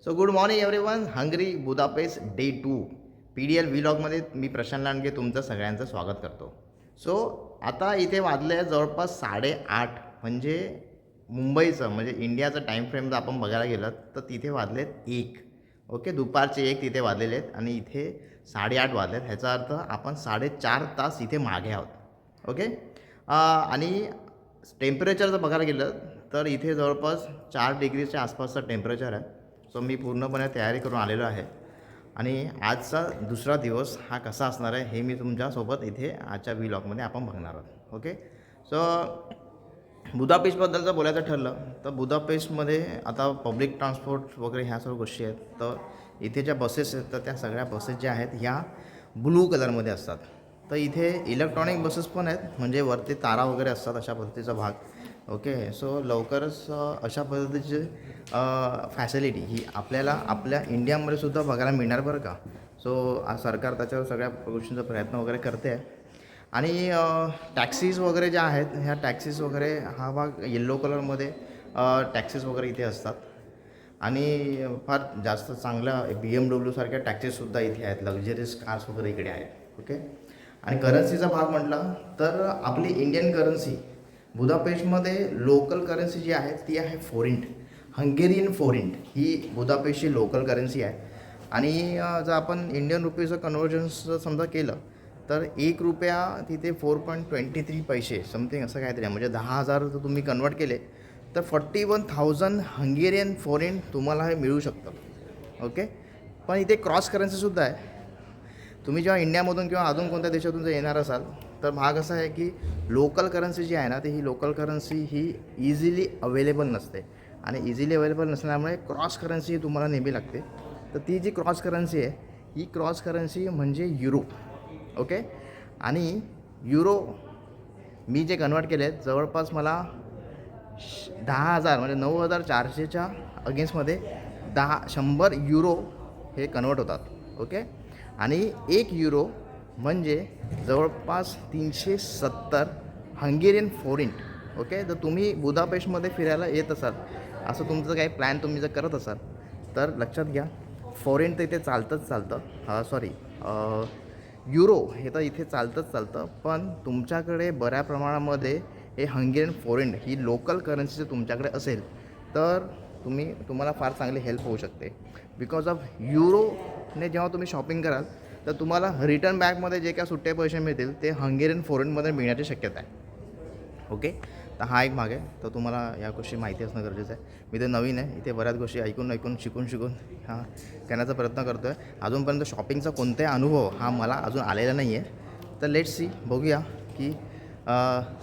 So good morning everyone. Hungry Budapest day 2 PDL व्लॉगमध्ये मी प्रशांत लांडगे तुमचं सगळ्यांचं स्वागत करतो. सो आता इथे वाजले आहे जवळपास 8:30. म्हणजे मुंबईचं म्हणजे इंडियाचं टाईम फ्रेम जर आपण बघायला गेलं तर तिथे वाजलेत 1. ओके, दुपारचे 1 तिथे वाजलेले आहेत आणि इथे 8:30 वाजलेत. ह्याचा अर्थ आपण 4.5 तास इथे मागे आहोत. ओके, आणि टेम्परेचर जर बघायला गेलं तर इथे जवळपास 4 डिग्रीच्या आसपासचं टेम्परेचर आहे. सो मी पूर्णपणे तयारी करून आलेलो आहे आणि आजचा दुसरा दिवस हा कसा असणार आहे हे मी तुमच्यासोबत इथे आजच्या व्लॉगमध्ये आपण बघणार आहोत. ओके, सो बुदापेस्टबद्दल जर बोलायचं ठरलं तर बुदापेस्टमध्ये आता पब्लिक ट्रान्सपोर्ट वगैरे ह्या सर्व गोष्टी आहेत. तर इथे ज्या बसेस आहेत तर त्या सगळ्या बसेस ज्या आहेत ह्या ब्लू कलरमध्ये असतात. तर इथे इलेक्ट्रॉनिक बसेस पण आहेत, म्हणजे वरती तारा वगैरे असतात अशा पद्धतीचा भाग. ओके, सो लवकरच अशा पद्धतीची फॅसिलिटी ही आपल्याला आपल्या इंडियामध्ये सुद्धा बघायला मिळणार बरं का. सो सरकार त्याच्यावर सगळ्या गोष्टींचा प्रयत्न वगैरे करते आहे. आणि टॅक्सीज वगैरे ज्या आहेत ह्या टॅक्सीज वगैरे हा भाग येल्लो कलरमध्ये टॅक्सीज वगैरे इथे असतात. आणि फार जास्त चांगल्या BMW सारख्या टॅक्सीसुद्धा इथे आहेत, लक्झरियस कार्स वगैरे इकडे आहेत. ओके, आणि करन्सीचा भाग म्हटला तर आपली इंडियन करन्सी बुदापेस्टमध्ये लोकल करन्सी जी आहे ती आहे फोरिंट, हंगेरियन फोरिंट ही बुदापेस्टची लोकल करन्सी आहे. आणि जर आपण इंडियन रुपीजचं कन्व्हर्जन्स समजा केलं तर ₹1 तिथे 4.23 पैसे समथिंग असं काहीतरी आहे. म्हणजे 10,000 जर तुम्ही कन्वर्ट केले तर 41,000 हंगेरियन फोरिंट तुम्हाला हे मिळू शकतं. ओके, पण इथे क्रॉस करन्सीसुद्धा आहे. तुम्ही जेव्हा इंडियामधून किंवा अजून कोणत्या देशातून जर येणार असाल तर भाग असा आहे की लोकल करन्सी जी आहे ना, ती ही लोकल करन्सी ही इझिली अवेलेबल नसते. आणि इझिली अवेलेबल नसल्यामुळे क्रॉस करन्सी तुम्हाला नेहमी लागते. तर ती जी क्रॉस करन्सी आहे ही क्रॉस करन्सी म्हणजे युरो. ओके, आणि युरो मी जे कन्वर्ट केले आहेत जवळपास मला 10,000 म्हणजे 9,400च्या अगेन्स्टमध्ये 100 युरो हे कन्वर्ट होतात. ओके, आणि 1 युरो म्हणजे जवळपास 370 हंगेरियन फोरिंट. ओके, तर तुम्ही बुदापेस्टमध्ये फिरायला येत असाल, असं तुमचं काही प्लॅन तुम्ही जर करत असाल तर लक्षात घ्या फोरिंट तर इथे चालतं. सॉरी, युरो हे तर इथे चालतं, पण तुमच्याकडे बऱ्या प्रमाणामध्ये हे हंगेरियन फोरिंट ही लोकल करन्सी जर तुमच्याकडे असेल तर तुम्हाला फार चांगली हेल्प होऊ शकते. बिकॉज ऑफ युरोने जेव्हा तुम्ही शॉपिंग कराल तर तुम्हाला रिटर्न बॅकमध्ये जे काय सुट्टे पैसे मिळतील ते हंगेरियन फोरिनमध्ये मिळण्याची शक्यता आहे. ओके, तर हा एक भाग आहे. तर तुम्हाला या गोष्टी माहिती असणं गरजेचं आहे. मी तर नवीन आहे इथे, बऱ्याच गोष्टी ऐकून शिकून हा करण्याचा प्रयत्न करतो आहे. अजूनपर्यंत शॉपिंगचा कोणताही अनुभव हा मला अजून आलेला नाही आहे. तर लेट्स सी, बघूया की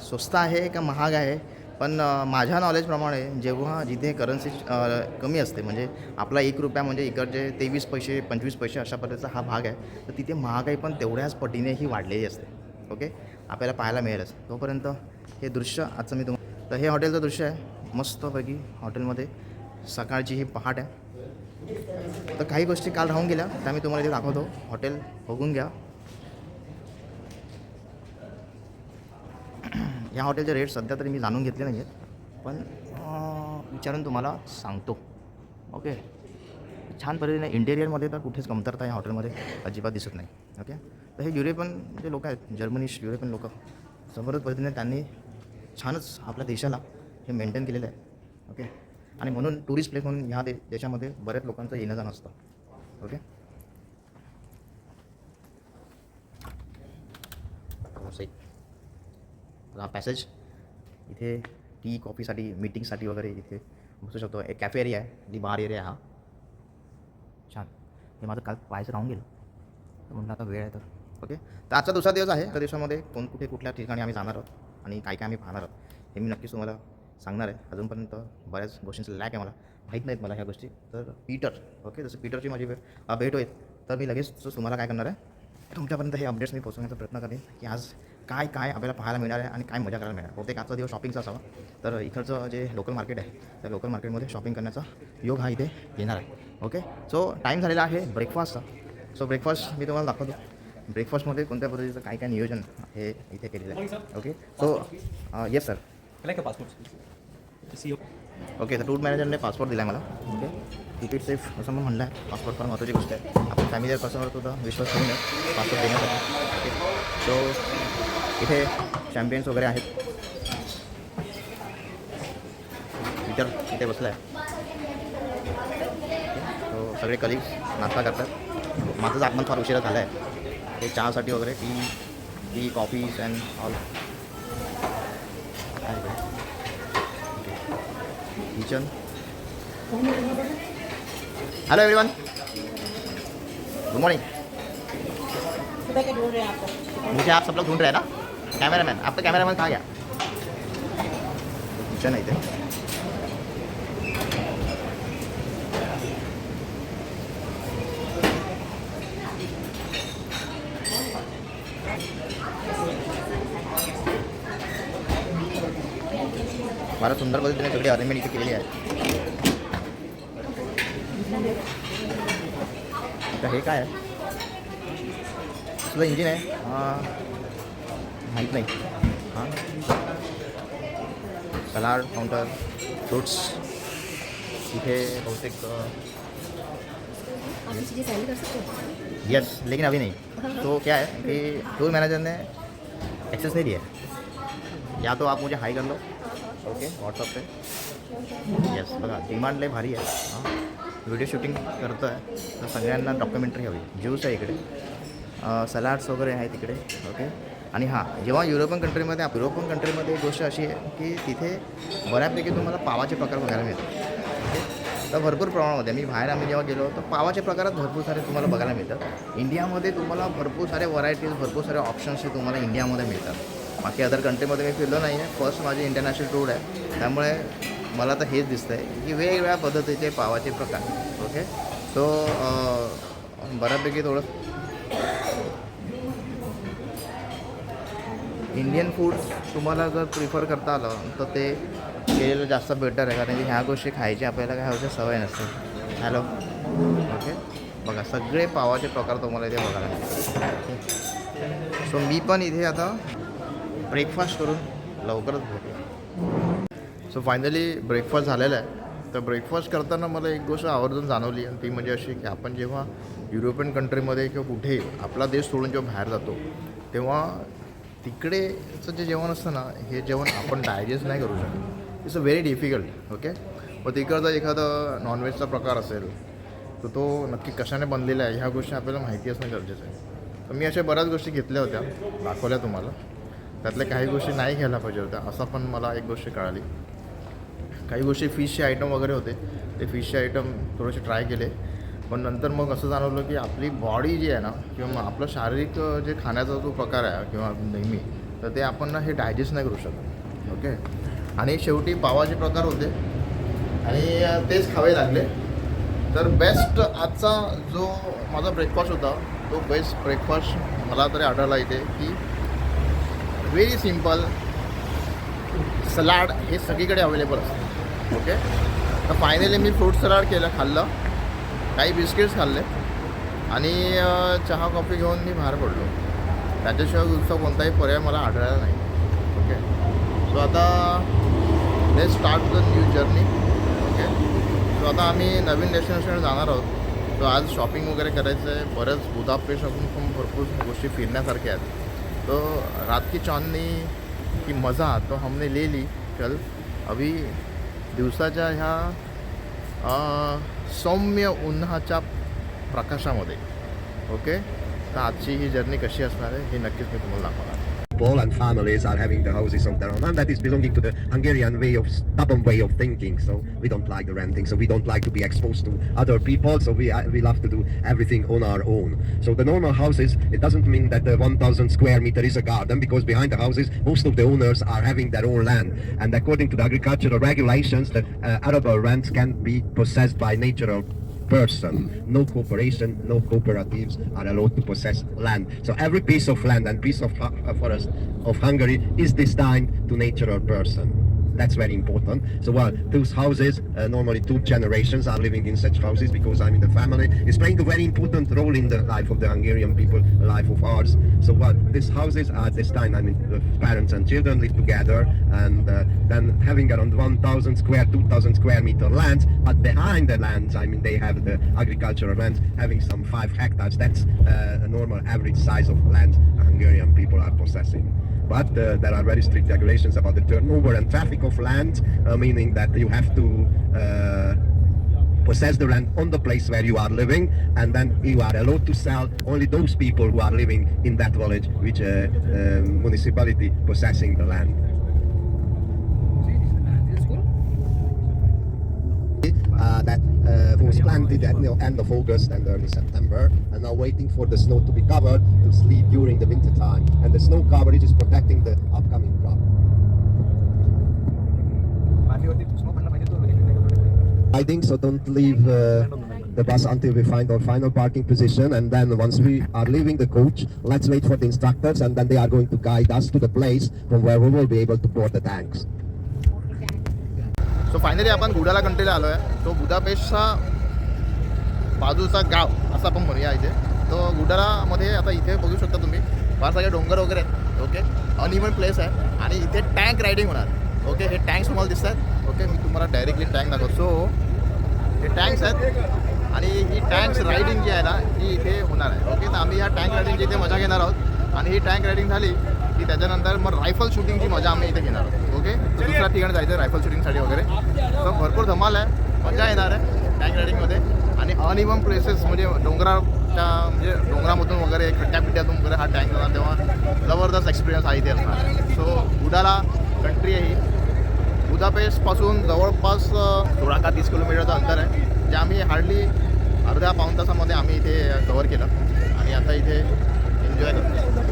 स्वस्त आहे का महाग आहे. पण माझ्या नॉलेजप्रमाणे जेव्हा जिथे करन्सी कमी असते, म्हणजे आपला ₹1 म्हणजे इकडचे 23 पैसे 25 पैसे अशा पद्धतीचा हा भाग आहे, तर तिथे महागाई पण तेवढ्याच पटीने ही वाढलेली असते. ओके, आपल्याला पाहायला मिळेलच. तोपर्यंत हे दृश्य आजचं मी तर हे हॉटेलचं दृश्य आहे. मस्तपैकी हॉटेलमध्ये सकाळची ही पहाट आहे. तर काही गोष्टी काल राहून गेल्या त्या मी तुम्हाला इथे दाखवतो. हॉटेल बघून घ्या. ह्या हॉटेलचे रेट सध्या तरी मी जाणून घेतले नाही आहेत, पण विचारून तुम्हाला सांगतो. ओके, छान पद्धतीने इंटेरियरमध्ये तर कुठेच कमतरता या हॉटेलमध्ये अजिबात दिसत नाही. ओके, तर हे युरोपियन जे लोक आहेत, जर्मनिश युरोपियन लोक, जबरदस्त पद्धतीने त्यांनी छानच आपल्या देशाला हे मेंटेन केलेलं आहे. ओके, आणि म्हणून टुरिस्ट प्लेस म्हणून ह्या देशामध्ये बऱ्याच लोकांचं येणं जाणं असतं. ओके, हा पॅसेज इथे टी कॉफीसाठी मीटिंगसाठी वगैरे इथे बसू शकतो. एक कॅफे एरिया आहे, दी बार एरिया हा छान. हे माझं काल पाहायचं राहून गेलं तर म्हणलं आता वेळ आहे तर. ओके, तर आजचा दुसरा दिवस आहे. त्या दिवसामध्ये कुठल्या ठिकाणी आम्ही जाणार आहोत आणि काय आम्ही पाहणार आहोत हे मी नक्कीच तुम्हाला सांगणार आहे. अजूनपर्यंत बऱ्याच गोष्टींचं लॅक आहे, मला माहीत नाहीत मला ह्या गोष्टी. तर ओके, जसं पीटरची माझी भेट होईल तर मी लगेच तुम्हाला काय करणार आहे, तुमच्यापर्यंत हे अपडेट्स मी पोहोचवण्याचा प्रयत्न करेन की आज काय आपल्याला पाहायला मिळणार आहे आणि काय मजा करायला मिळणार. बहुतेक आजचा दिवस शॉपिंगचा असावा. तर इकडचं जे लोकल मार्केट आहे त्या लोकल मार्केटमध्ये शॉपिंग करण्याचा योग हा इथे येणार आहे. ओके, सो टाईम झालेला आहे ब्रेकफास्टचा. सो ब्रेकफास्ट मी तुम्हाला दाखवतो. ब्रेकफास्टमध्ये कोणत्या पद्धतीचं काय नियोजन हे इथे केलेलं आहे. Okay, so yes sir. Can I like a passport? To see you. Okay, तर टूर मॅनेजरने पासपोर्ट दिला आहे मला. ओके, कीप इट सेफ असं पण म्हणलं आहे. पासपोर्ट फार महत्त्वाची गोष्ट आहे. आपण फॅमिली कस्टमर सुद्धा विश्वास करून पासपोर्ट देण्यासाठी. ओके, सो इथे चॅम्पियन्स वगैरे आहेत. इथे बसला आहे. तो सगळे कलिग्स नाश्ता करतात. माझंच आगमन फार उशिरा झालं आहे. ते चहासाठी वगैरे T coffees and all. Kitchen. Hello everyone, good morning. मुझे आप सब लोग ढूंढ रहे हैं ना? कैमरामैन, आपका कैमरामैन कहाँ गया? किचन है इधर. फार सुंदर पद्धतीने सगळी अरेंजमेंट इथे केलेली आहे. आता हे काय आहे? तुझं इंजिन आहे माहीत नाही. हां, सलाड काउंटर, फ्रूट्स इथे बहुतेक. यस, लेकिन अभी नहीं. तो क्या है कि टूर मैनेजर ने एक्सेस नहीं दिया है. या तो आप मुझे हाई कर लो. ओके, व्हॉट्सअप पे. येस, बघा डिमांड लय भारी आहे. हां, व्हिडिओ शूटिंग करतो आहे तर सगळ्यांना डॉक्युमेंटरी हवी. ज्यूस आहे इकडे, सलाड्स वगैरे आहेत इकडे. ओके, आणि हां, जेव्हा युरोपियन कंट्रीमध्ये एक गोष्ट अशी आहे की तिथे बऱ्यापैकी तुम्हाला पावाचे प्रकार बघायला मिळतात. ओके, तर भरपूर प्रमाणामध्ये आम्ही जेव्हा गेलो तर पावाच्या प्रकारात भरपूर सारे तुम्हाला बघायला मिळतात. इंडियामध्ये तुम्हाला भरपूर सारे व्हरायटीज, भरपूर सारे ऑप्शन्स हे तुम्हाला इंडियामध्ये मिळतात. बाकी अदर कंट्रीमध्ये मी फिरलो नाही आहे. फर्स्ट माझी इंटरनॅशनल टूर आहे, त्यामुळे मला तर हेच दिसतं आहे की वेगवेगळ्या पद्धतीचे पावाचे प्रकार. ओके, सो बऱ्यापैकी थोडं इंडियन फूड तुम्हाला जर प्रिफर करता आलं तर ते केलेलं जास्त बेटर आहे, कारण की ह्या गोष्टी खायच्या आपल्याला काय होते सवय नसते. हॅलो. ओके, बघा सगळे पावाचे प्रकार तुम्हाला इथे बघायला मिळतात. सो मी पण इथे आता ब्रेकफास्ट करून लवकरच भेटलो. सो फायनली ब्रेकफास्ट झालेला आहे. तर ब्रेकफास्ट करताना मला एक गोष्ट आवर्जून जाणवली, आणि ती म्हणजे अशी की आपण जेव्हा युरोपियन कंट्रीमध्ये किंवा कुठे आपला देश सोडून जेव्हा बाहेर जातो तेव्हा तिकडेचं जे जेवण असतं ना, हे जेवण आपण डायजेस्ट नाही करू शकत. It's a very difficult. Okay, मग तिकडचा एखादा नॉनव्हेजचा प्रकार असेल तर तो नक्की कशाने बनलेला आहे ह्या गोष्टी आपल्याला माहिती असणं गरजेचं आहे. तर मी अशा बऱ्याच गोष्टी घेतल्या होत्या, दाखवल्या तुम्हाला. त्यातल्या काही गोष्टी नाही घ्यायला पाहिजे होत्या असं पण मला एक गोष्ट कळाली. काही गोष्टी फिशचे आयटम वगैरे होते, ते फिशचे आयटम थोडेसे ट्राय केले. पण नंतर मग असं जाणवलं की आपली बॉडी जी आहे ना, किंवा मग आपलं शारीरिक जे खाण्याचा जो प्रकार आहे किंवा नेहमी, तर ते आपण ना हे डायजेस्ट नाही करू शकत. ओके, आणि शेवटी पावाचे प्रकार होते आणि तेच खावे लागले. तर बेस्ट आजचा जो माझा ब्रेकफास्ट होता तो बेस्ट ब्रेकफास्ट मला तरी आढळला इथे, की व्हेरी सिम्पल सलाड हे सगळीकडे अवेलेबल असतं. ओके, तर फायनली मी फ्रूट सलाड खाल्लं, काही बिस्किट्स खाल्ले आणि चहा कॉफी घेऊन मी बाहेर पडलो. त्याच्याशिवाय दुसरा कोणताही पर्याय मला आढळला नाही. ओके, सो आता let's start the new journey. Okay, so आता आम्ही नवीन डेस्टिनेशनवर जाणार आहोत. सो आज शॉपिंग वगैरे करायचं आहे. बरंच बुदापेस्ट पण भरपूर गोष्टी फिरण्यासारख्या आहेत. तो रात की चांदनी की मज़ा तो हमने ले ली कल. अभी दिवसाच्या ह्या सौम्य उन्हाच्या प्रकाशामध्ये. ओके, तर आजची ही जर्नी कशी असणार आहे हे नक्कीच मी तुम्हाला दाखवणार. People and families are having the houses of their own, and that is belonging to the Hungarian stubborn way of thinking. So we don't like the renting, so we don't like to be exposed to other people, so we love to do everything on our own. So the normal houses, it doesn't mean that the 1,000 square meter is a garden, because behind the houses most of the owners are having their own land, and according to the agricultural regulations, the arable lands can be possessed by natural person. No corporation, no cooperatives are allowed to possess land. So every piece of land and piece of forest of Hungary is destined to natural person. That's very important. So those houses, normally 2 generations are living in such houses, because I mean the family is playing a very important role in the life of the Hungarian people, the life of ours. So these houses at this time, I mean the parents and children live together, and then having around 1,000 square, 2,000 square meter lands, but behind the lands, I mean they have the agricultural lands having some 5 hectares. That's a normal average size of land Hungarian people are possessing. But there are very strict regulations about the turnover and traffic of land, meaning that you have to possess the land on the place where you are living, and then you are allowed to sell only those people who are living in that village, which municipality possessing the land. That was planted at the end of August and early September, and now waiting for the snow to be covered to sleep during the winter time. And the snow coverage is protecting the upcoming crop. I think so. Don't leave the bus until we find our final parking position, and then once we are leaving the coach, let's wait for the instructors, and then they are going to guide us to the place from where we will be able to board the tanks. So finally आपण गुडाला कंट्रीला आलो आहे. तो बुदापेस्टचा बाजूचा गाव असं आपण म्हणूया इथे. तो गुडालामध्ये आता इथे बघू शकता तुम्ही फार सगळे डोंगर वगैरे आहेत. ओके, अनइवन प्लेस आहे आणि इथे टँक रायडिंग होणार. ओके, हे टँक्स तुम्हाला दिसत आहेत. ओके, मी तुम्हाला डायरेक्टली टँक दाखवतो. सो हे टँक्स आहेत आणि ही टँक्स रायडिंग जी आहे ना ही इथे होणार आहे. ओके, तर आम्ही या टँक रायडिंगची इथे मजा घेणार आहोत आणि ही टँक रायडिंग झाली की त्याच्यानंतर मग रायफल शूटिंगची मजा आम्ही इथे घेणार आहोत. ओके, तर दुसऱ्या ठिकाणी जायचं आहे रायफल शूटिंगसाठी वगैरे. तर भरपूर धमाल आहे, मजा येणार आहे टँक रायडिंगमध्ये. आणि अनइवन प्लेसेस म्हणजे डोंगराच्या म्हणजे डोंगरामधून वगैरे खड्ड्यापिड्ड्यातून वगैरे हा टँक जाणार, तेव्हा जबरदस्त एक्सपिरियन्स हा इथे असणार आहे. सो गुडाला कंट्री आहे ही. बुदापेस्टपासून जवळपास 16 का 30 किलोमीटरचं अंतर आहे, जे आम्ही हार्डली अर्ध्या पाऊण तासामध्ये आम्ही इथे कव्हर केलं आणि आता इथे एन्जॉय करतो.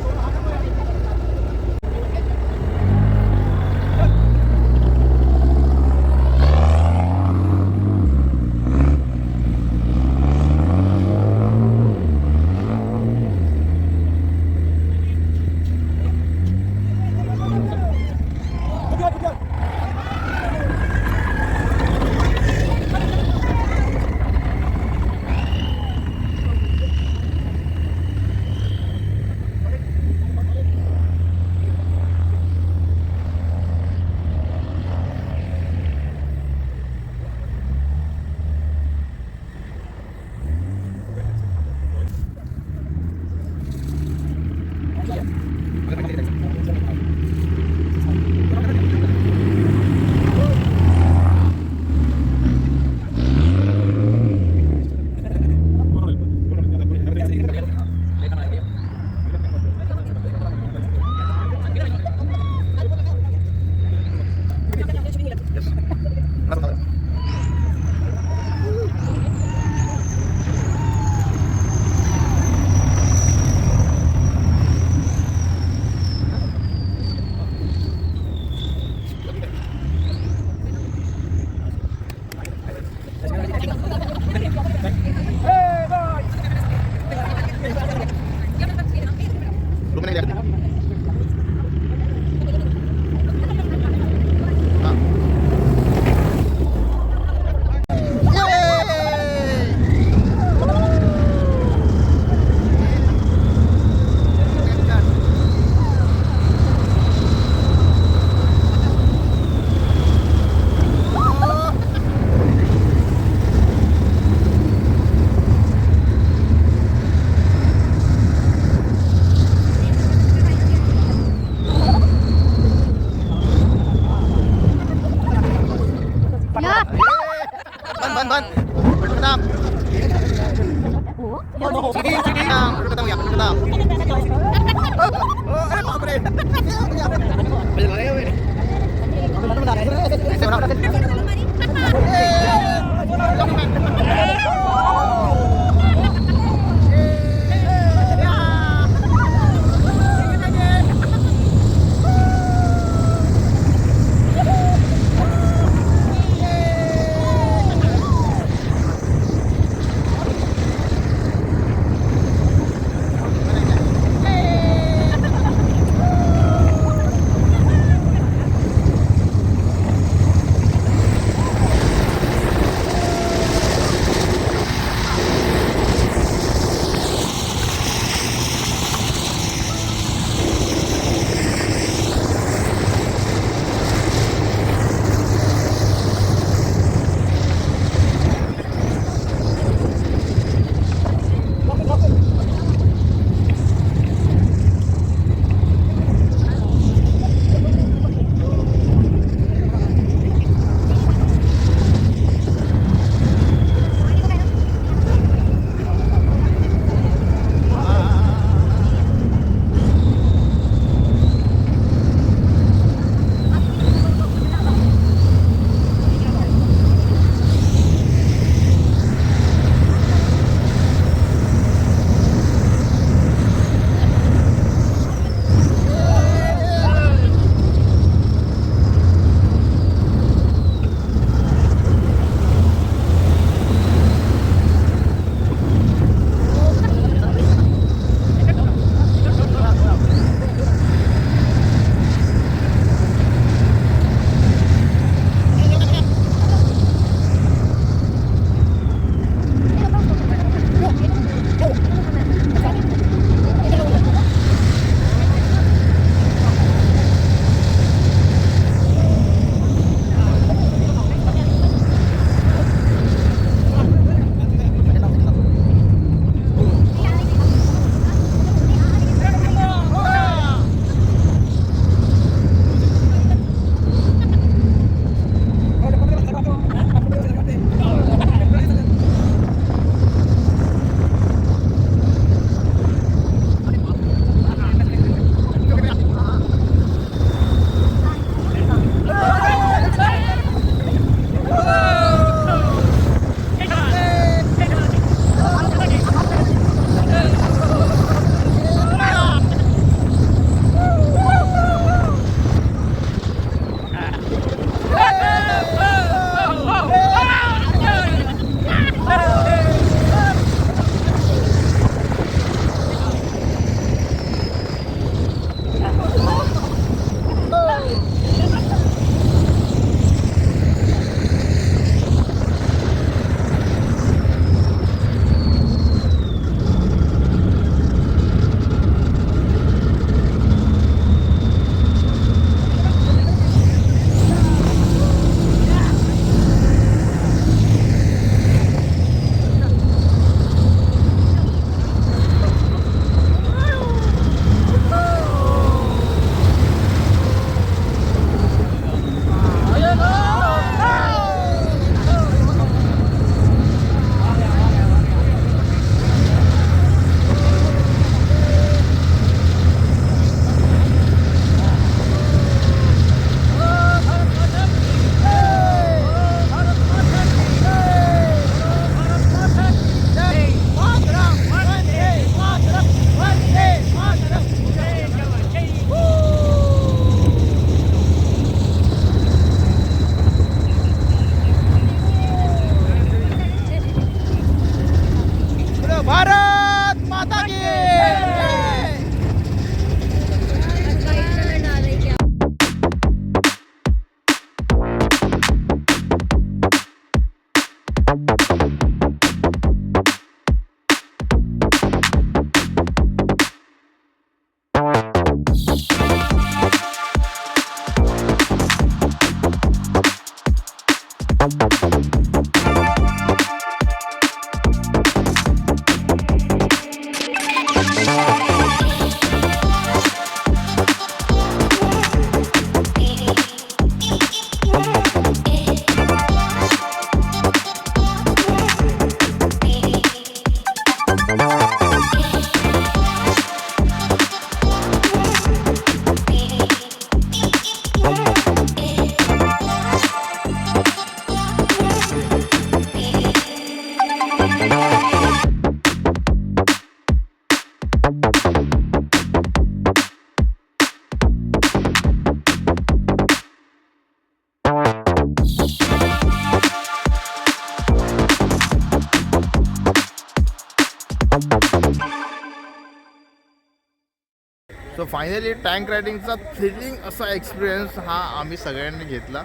सो फायनली टँक रायडिंगचा थ्रिलिंग असा एक्सपिरियन्स हा आम्ही सगळ्यांनी घेतला.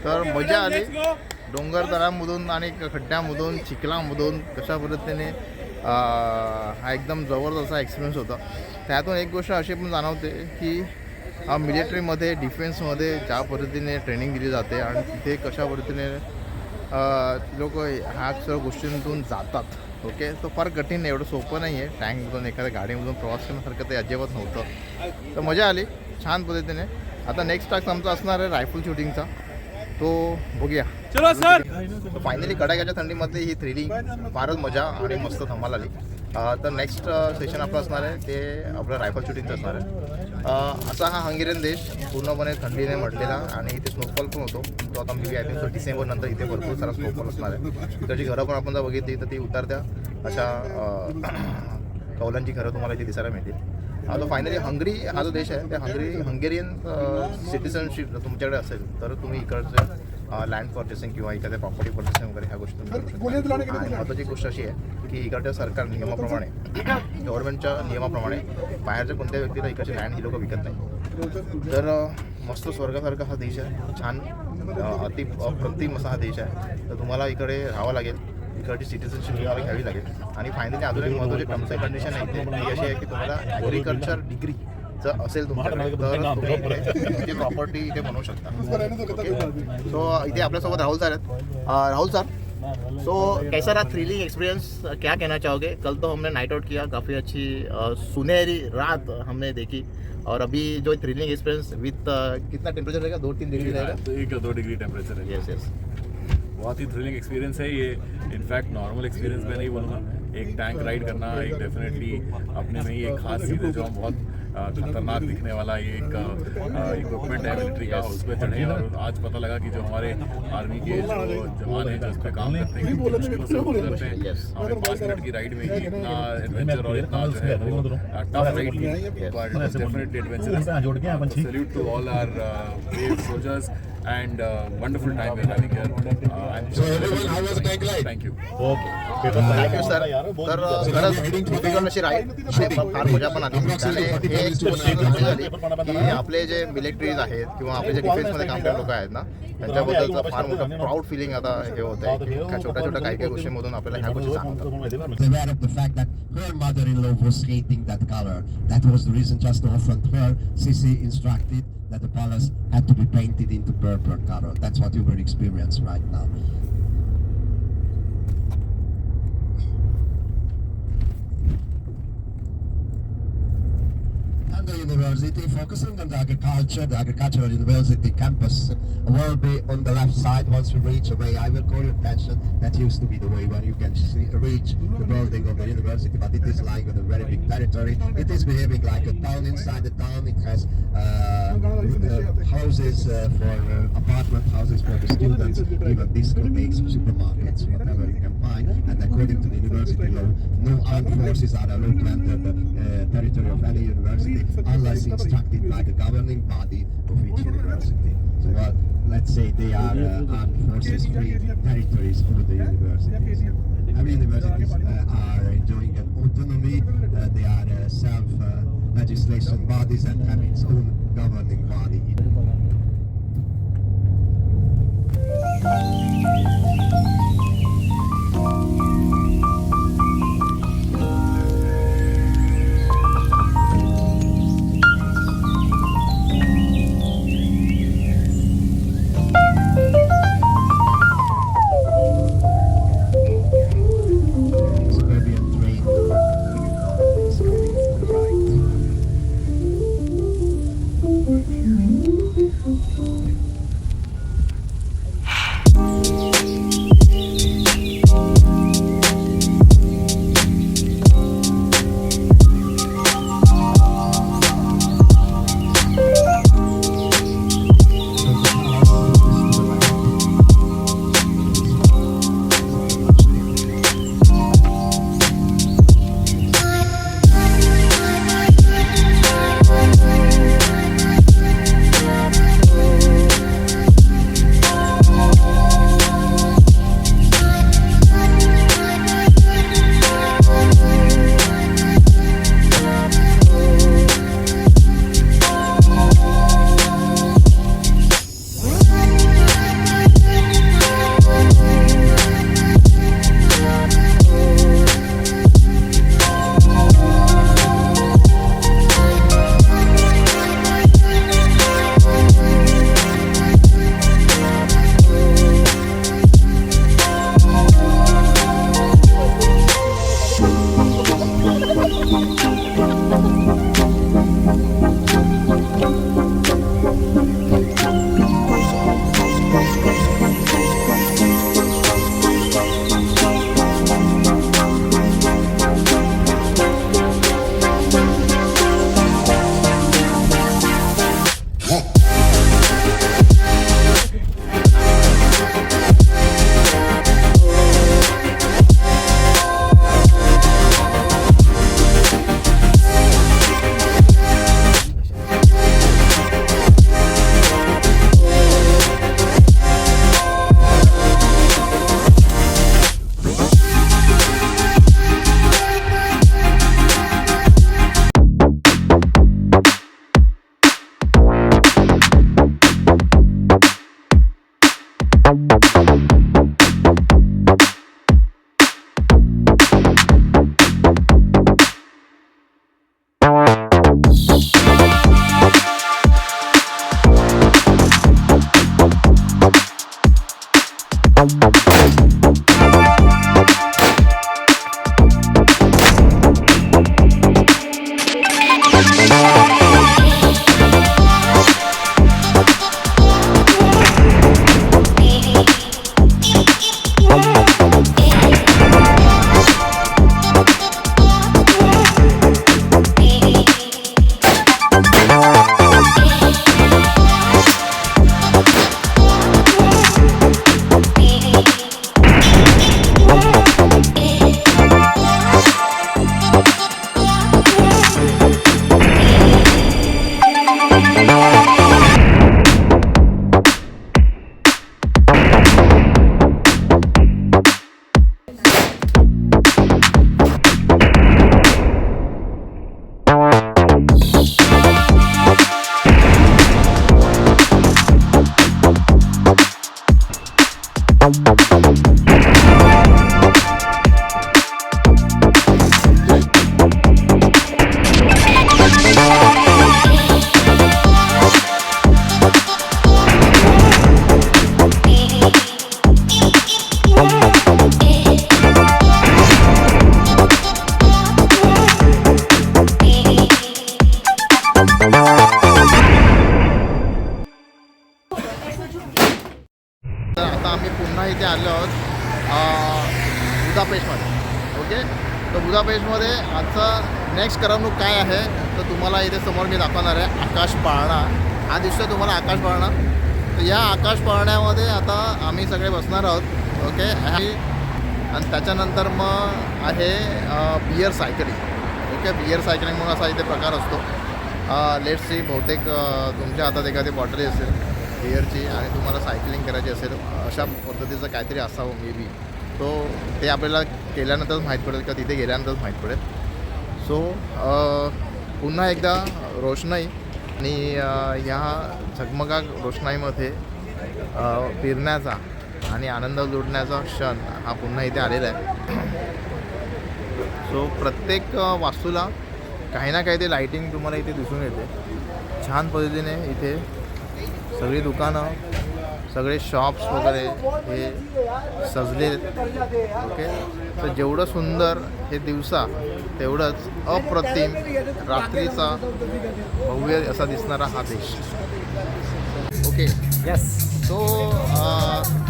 तर मजा आली डोंगरदऱ्यामधून आणि खड्ड्यामधून चिखलामधून कशा पद्धतीने हा एकदम जबरदस्त एक्सपिरियन्स होता. त्यातून एक गोष्ट अशी पण जाणवते की मिलिटरीमध्ये डिफेन्समध्ये ज्या पद्धतीने ट्रेनिंग दिली जाते आणि तिथे कशा पद्धतीने लोक ह्या सर्व गोष्टींतून जातात. ओके, तो फार कठीण आहे, एवढं सोपं नाही आहे. टँकमधून एखाद्या गाडीमधून प्रवास करण्यासारखं ते अजिबात नव्हतं. तर मजा आली छान पद्धतीने. आता नेक्स्ट टास्क आमचा असणार आहे रायफल शूटिंगचा, तो बघूया. चलो सर. फायनली कडाक्याच्या थंडीमध्ये ही थ्रिलिंग फारच मजा आणि मस्त धमाल आली. तर नेक्स्ट सेशन आपलं असणार आहे ते आपलं रायफल शूटिंगचं असणार आहे. असा हा हंगेरियन देश पूर्णपणे थंडीने म्हटलेला आणि इथे स्नोफॉल पण होतो. तो आता मी आय थिंक डिसेंबर नंतर इथे भरपूर सारा स्नोफॉल असणार आहे. इकडची घरं पण आपण जर बघितली तर ती उतरत्या अशा कौलांची घरं तुम्हाला इथे दिसायला मिळतील. तो फायनली हंगरी हा जो देश आहे त्या हंगेरियन सिटिझनशिप जर तुमच्याकडे असेल तर तुम्ही इकडचं लँड पर्चेसिंग किंवा एखाद्या प्रॉपर्टी पर्चेसिंग वगैरे ह्या गोष्टी तुम्ही करू शकता. आणि महत्त्वाची गोष्ट अशी आहे की इकडच्या सरकार नियमाप्रमाणे गव्हर्नमेंटच्या नियमाप्रमाणे बाहेरच्या कोणत्या व्यक्तीला इकडची लँड ही लोक विकत नाही. तर मस्त स्वर्गासारखा हा देश आहे, छान अप्रतिम असा हा देश आहे. तर तुम्हाला इकडे राहावं लागेल, इकडची सिटिझनशिप तुम्हाला घ्यावी लागेल. आणि फायनली अजून एक महत्त्वाची टर्म्स अँड कंडिशन आहे इथे ती अशी आहे की तुम्हाला ॲग्रिकल्चर डिग्री जर असेल तुमच्याकडे तर तुम्ही इथे प्रॉपर्टी इथे बनवू शकता. सो इथे आपल्यासोबत राहुल सर आहेत. राहुल सर, सो कैसा रहा थ्रिलिंग एक्सपीरियंस, क्या कहना चाहोगे? कल तो हमने नाइट आउट किया, काफ़ी अच्छी सुनहरी रात हमने देखी. और अभी जो थ्रिलिंग एक्सपीरियंस विथ कितना टेम्परेचर रहेगा? 2-3 डिग्री रहेगा. 1-2 डिग्री टेम्परेचर है. यस यस, बहुत ही थ्रिलिंग एक्सपीरियंस है ये. इनफैक्ट नॉर्मल एक्सपीरियंस मैं नहीं बोलूँगा. एक टैंक राइड करना एक डेफिनेटली अपने में ही एक खास चीज़ है जो हम बहुत खतरनाक दिखने वाला ये एक इक्विपमेंट है मिलिट्री का, उस पर चढ़े. और आज पता लगा कि जो हमारे आर्मी के जो जवान हैं जो उस पर काम करते हैं कितनी मुश्किलों से गुजरते हैं. हमें 5 मिनट की राइड में ही इतना एडवेंचर और इतना जो है वो टफ राइड थी, but definitely adventurous. Salute to all our brave soldiers and wonderful time we're having here. So everyone, how was the tank ride? Thank you. Thank you sir. तर खरंच डिफिकल्ट अशी राईड आणि फार मजा पण आली. त्याने हे एक गोष्ट अशी झाली की आपले जे मिलिटरीज आहेत किंवा आपले जे डिफेन्समध्ये काम करणारे लोक आहेत ना त्यांच्याबद्दलचं फार मोठं प्राऊड फिलिंग आता हे होतं आहे की छोट्या छोट्या काही काही गोष्टींमधून आपल्याला ह्या गोष्टी सांगतात. Aware of the fact that her mother-in-law was hating that color. That was the reason just to affront her. Sisi instructed that the palace had to be painted into purple color. That's what you will experience right now. And the university, focusing on the agricultural university campus will be on the left side. Once we reach a way, I will call your attention. That used to be the way where you can reach the building of the university, but it is lying on a very big territory. It is behaving like a town. Inside the town, it has houses for apartment houses for the students, even discotheques, supermarkets, whatever you can find. And according to the university law, no armed forces are allowed to enter the territory of any university unless instructed by the governing body of each university. So let's say they are armed forces free territories of the universities. Every universities are enjoying an autonomy. They are self-legislation bodies and have its own governing body. Okay. तर बुदापेस्टमध्ये आजचा next करमणूक काय आहे तर तुम्हाला इथे समोर मी दाखवणार आहे आकाश पाळणा. हा दिसतो तुम्हाला आकाश पाळणा. तर या आकाश पाळण्यामध्ये आता आम्ही सगळे बसणार आहोत. ओके. आणि त्याच्यानंतर मग आहे beer cycling. Okay. Beer cycling म्हणून असा इथे प्रकार असतो. लेट्स सी बहुतेक तुमच्या हातात एखादी बॉटल असेल बियरची आणि तुम्हाला सायकलिंग करायची असेल अशा पद्धतीचं काहीतरी असावं मे बी. तो ते आपल्याला केल्यानंतरच माहीत पडेल किंवा तिथे गेल्यानंतरच माहीत पडेल. सो पुन्हा एकदा रोषणाई आणि ह्या झगमगाट रोषणाईमध्ये फिरण्याचा आणि आनंद लुटण्याचा क्षण हा पुन्हा इथे आलेला आहे. सो प्रत्येक वास्तूला काही ना काही ते लाईटिंग तुम्हाला इथे दिसून येते. छान पद्धतीने इथे सगळी दुकानं सगळे शॉप्स वगैरे हे सजले. ओके. तर जेवढं सुंदर हे दिवसा तेवढंच अप्रतिम रात्रीचा भव्य असा दिसणारा हा देश. Okay. Yes. So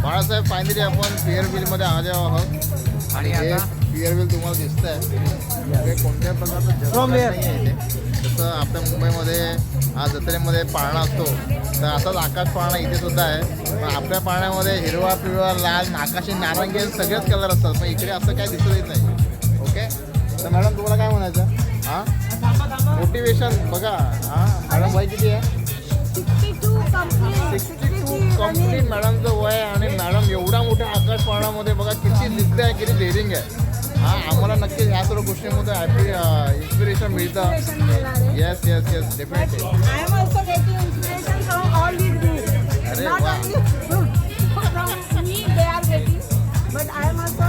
Balasaheb finally आपण पिअर व्हीलमध्ये आलो आहोत आणि हे पिअर व्हील तुम्हाला दिसतं आहे. कोणत्या प्रकारचं नाही आहे इथे. जसं आपल्या मुंबईमध्ये जत्रेमध्ये पाळणा असतो तर असाच आकाश पाळणा इथे सुद्धा आहे. पण आपल्या पाळण्यामध्ये हिरवा पिवळा लाल आकाशी नारंगी सगळेच कलर असतात पण इकडे असं काय दिसून येत नाही. ओके. तर मॅडम तुम्हाला काय म्हणायचं हां मोटिवेशन बघा. हां मॅडम वय किती आहे? 62 कंप्लीट मॅडमचं वय आणि मॅडम एवढा मोठ्या आकाश पाळण्यामध्ये बघा किती जिद्द आहे किती डेअरिंग आहे. हां आम्हाला नक्कीच ह्या सर्व गोष्टींमध्ये इन्स्पिरेशन मिळतं. Yes yes yes definitely. I am also getting inspiration from all these groups. अरे Not वा. only from me they are getting, but I am also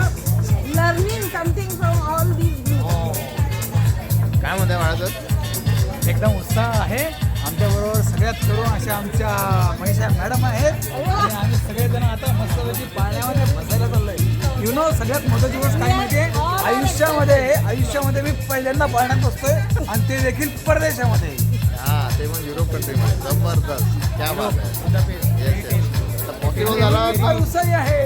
learning something from all these groups. काय म्हणताय madam? एकदम उत्साह आहे. आमच्याबरोबर सगळ्यात तरुण अशा आमच्या मनीषा मॅडम आहेत आणि आम्ही सगळेजण आता मस्तपैकी पाळण्यामध्ये बसायला चाललोय. यु नो सगळ्यात महत्त्वाची गोष्ट काय माहिती आहे आयुष्यामध्ये मी पहिल्यांदा पाळण्यात बसतोय आणि ते देखील परदेशामध्ये. हां ते पण युरोप कंट्रीमध्ये जबरदस्त. क्या बात आहे. Yes yes. तर पॉसिबल झाला फार उत्साही आहे.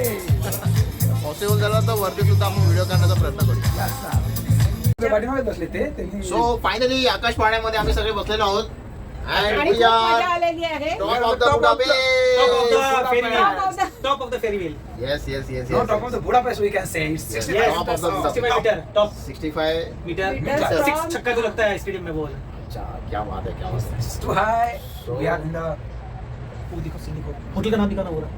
पॉसिबल झाला तर वरती सुद्धा आपण व्हिडिओ करण्याचा प्रयत्न करू. पाठीमागे बसले ते त्यांनी. सो फायनली आकाश पाळण्यामध्ये आम्ही सगळे बसलेलो आहोत. आणि And खूप we are मजा आलेली आहे. top of the Budapest. Top of the ferry wheel. Yes, yes, yes, No, yes. top of the Budapest we can say. It's 65 Yes, Top of the 65 meter. Top 65 meter. Meter. 6 छक्का तो लगता है stadium में ball. अच्छा क्या बात है क्या बात है. It's too high. We are in the. वो देखो सीन देखो. होटल का नाम दिखाना हो रहा है.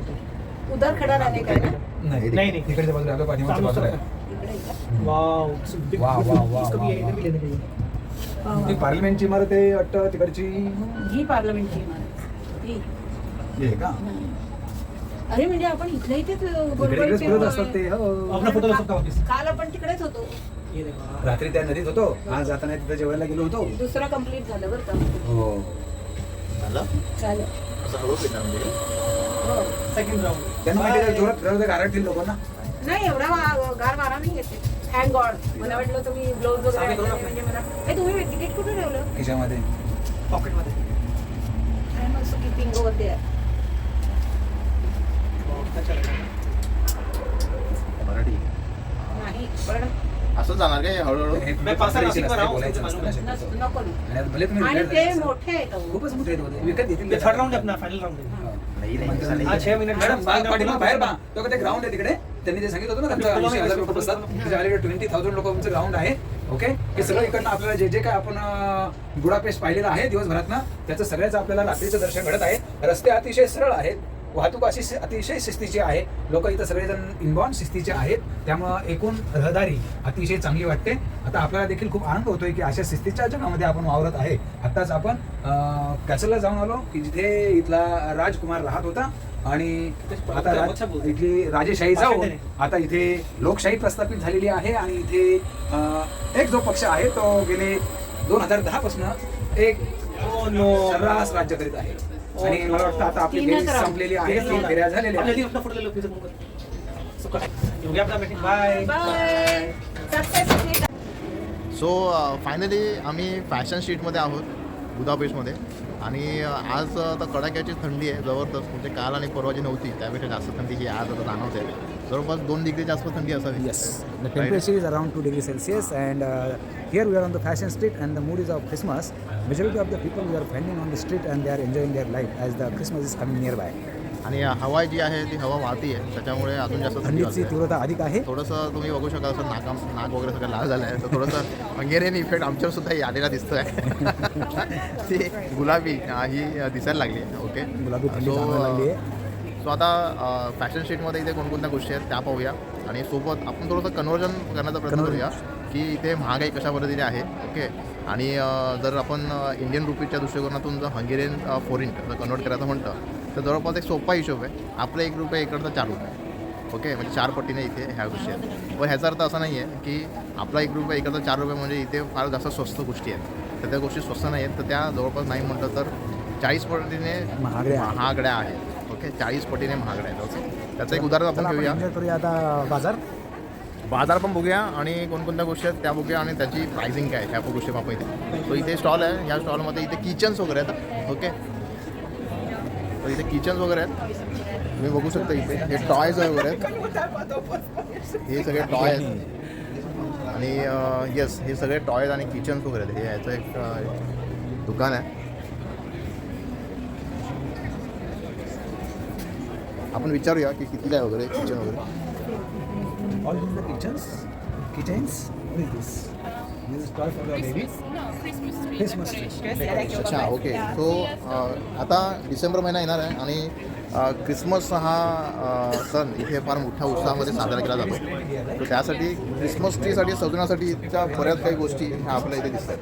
उधर खडा राहणे काय ना नाही नहीं नहीं. इकडच्या बाजूला आपल्या पाठीमागच्या सामने बाजूला उसका. आहे. इकडे का? वाव. वाव, वाव, वाव, इसको भी वाव, इधर भी लेने चाहिए. ती पार्लिमेंटची इमारत आहे वाटतं तिकडची. ही पार्लमेंटची इमारत ही. हे आहे का? अरे म्हणजे आपण इथल्या इथेच इकडे इकडेच फिरत असतात ते. हो. अपना फोटो लग सकता है वापस. काल आपण तिकडेच होतो. ये देखो. रात्री त्या नदीत होतो. आज जाताना तिथे जेवायला गेलो होतो. दुसरा कंप्लीट झालं बरं का. हो. झालं झालं. असं हळू पिता म्हणजे हो. Second round. त्यांना माहिती आहे जोरात फिरवलं गारटतील लोकांना. नाही एवढा गार मारा नाही येते. Thank God. मला वाटलं तुम्ही ग्लोव्ज वगैरे सावली करू घातले म्हणजे मला हे तुम्ही तिकीट कुठे ठेवलं? खिशामध्ये. पॉकेट मध्ये. I am also keeping over there. अच्छा लगा. मराठी. नाही पण असं जाणार काय हळूहळू. मैं पासा नाशिक में रहा हूं, बोलायचं मुझे मालूम है. नसतं. नको आणि आता भले तुम्ही आणि retire ते झाले मोठे आहेत असाल. अहो. खूपच मोठे आहेत होते. विकत घेतील ये थर्ड राउंड है अपना फाइनल राउंड है. नाही नाही असं हाँ नाही. 6 मिनट मॅडम मैडम पाठीमागे बाहेर पहा तो का ते ग्राउंड आहे तिकडे. त्यांनी ते सांगितलं होतं ना त्यांचं 80,000 लोक बसतात. त्याच्या अलीकडे 20,000 लोकांचं ग्राउंड आहे. ओके. हे सगळं इकडनं आपल्याला जे जे काय आपण बुडापेस्ट पाहिलेलं आहे दिवसभरातनं त्याचं सगळ्याचं आपल्याला रात्रीचं दर्शन घडत आहे. रस्ते अतिशय सरळ आहेत. वाहतूक अशी अतिशय शिस्तीची आहे. लोक इथं सगळेजण इनबॉर्न शिस्तीचे आहेत. त्यामुळं एकूण रहदारी अतिशय चांगली वाटते. आता आपल्याला देखील खूप आनंद होतोय की अशा शिस्तीच्या जगामध्ये आपण वावरत आहे. आत्ताच आपण कॅसलला जाऊन आलो की जिथे इथला राजकुमार राहत होता आणि आता इथली राजेशाही जाऊन आता इथे लोकशाही प्रस्थापित झालेली आहे आणि इथे एक जो पक्ष आहे तो गेले 2010 पासून एक सर्रास राज्य करीत आहे. आणि मला वाटतं आता आपली फेरी संपलेली आहे. 3 फेऱ्या झालेल्या आहेत. जल्दी अपना फोटो ले लो प्लीज मुझे. सब कट. हो गया अपना meeting. Bye. Bye. Success. So finally आम्ही फॅशन स्ट्रीटमध्ये आहोत बुदापेस्टमध्ये आणि आज आता कडाक्याची थंडी आहे जबरदस्त. म्हणजे काल आणि परवा जी नव्हती त्यापेक्षा जास्त थंडी ही आज आता जाणवते. जवळपास 2 डिग्रीच्या आसपास थंडी असावी. Yes, the temperature is around 2 degrees Celsius, and here we are on the fashion street, and the mood is of Christmas. Majority of the people we are finding on the street, and they are enjoying their life as the Christmas is coming nearby. आणि हवा जी आहे ती हवा वाहती आहे, त्याच्यामुळे अजून जास्त थंडी थंडीची वाजते. तीव्रता अधिक आहे. थोडंसं तुम्ही बघू शकाल असं नाक वगैरे सगळं लाल झालं आहे, तर थोडंसं हंगेरियन इफेक्ट आमच्यावर सुद्धा आलेला दिसतोय. ती गुलाबी ही दिसायला लागली आहे. ओके, गुलाबी थंडी जाणवायला लागली आहे. सो आता फॅशन स्ट्रीटमध्ये इथे कोणकोणत्या गोष्टी आहेत त्या पाहूया आणि सोबत आपण थोडंसं कन्वर्जन करण्याचा प्रयत्न करूया की इथे महागाई कशा पद्धतीने आहे. ओके, आणि जर आपण इंडियन रुपीच्या दृष्टिकोनातून जर हंगेरियन फोरिंट जर कन्वर्ट करायचं म्हणतं तर जवळपास एक सोपा हिशोब आहे. आपलं 1 रुपये इकडचा 4 रुपये. ओके, म्हणजे 4 पटीने इथे ह्या गोष्टी आहेत. पण ह्याचा अर्थ असा नाही आहे की आपला 1 रुपये इकडचा 4 रुपये म्हणजे इथे फार जास्त स्वस्त गोष्टी आहेत. तर त्या गोष्टी स्वस्त नाही आहेत, तर त्या जवळपास नाही म्हटलं तर 40 पटीने महागड्या आहेत. ओके, 40 पटीने महागड्या आहेत. ओके, त्याचं एक उदाहरण आपण घेऊया. एन्जॉय करूया आता बाजार पण बघूया आणि कोणकोणत्या गोष्टी आहेत त्या बघूया आणि त्याची प्राइसिंग काय ह्या गोष्टी आपण इथे. सो इथे स्टॉल आहे. ह्या स्टॉलमध्ये इथे किचन्स वगैरे आहेत. ओके, तर इथे किचन्स वगैरे आहेत, तुम्ही बघू शकता. इथे हे टॉयज वगैरे आहेत, हे सगळे टॉय आहेत. आणि येस, हे सगळे टॉयज आणि किचन्स वगैरे आहेत. हे याचं एक दुकान आहे. आपण विचारूया की कितीला आहे वगैरे किचन वगैरे. all these are kitchens. What is this? This is toy for the baby. Christmas tree. अच्छा, ओके. सो आता डिसेंबर महिना येणार आहे आणि क्रिसमस हा सण इथे फार मोठ्या उत्साहामध्ये साजरा केला जातो. तर त्यासाठी क्रिसमस ट्रीसाठी सजवण्यासाठी इथच्या बऱ्याच काही गोष्टी ह्या आपल्या इथे दिसतात.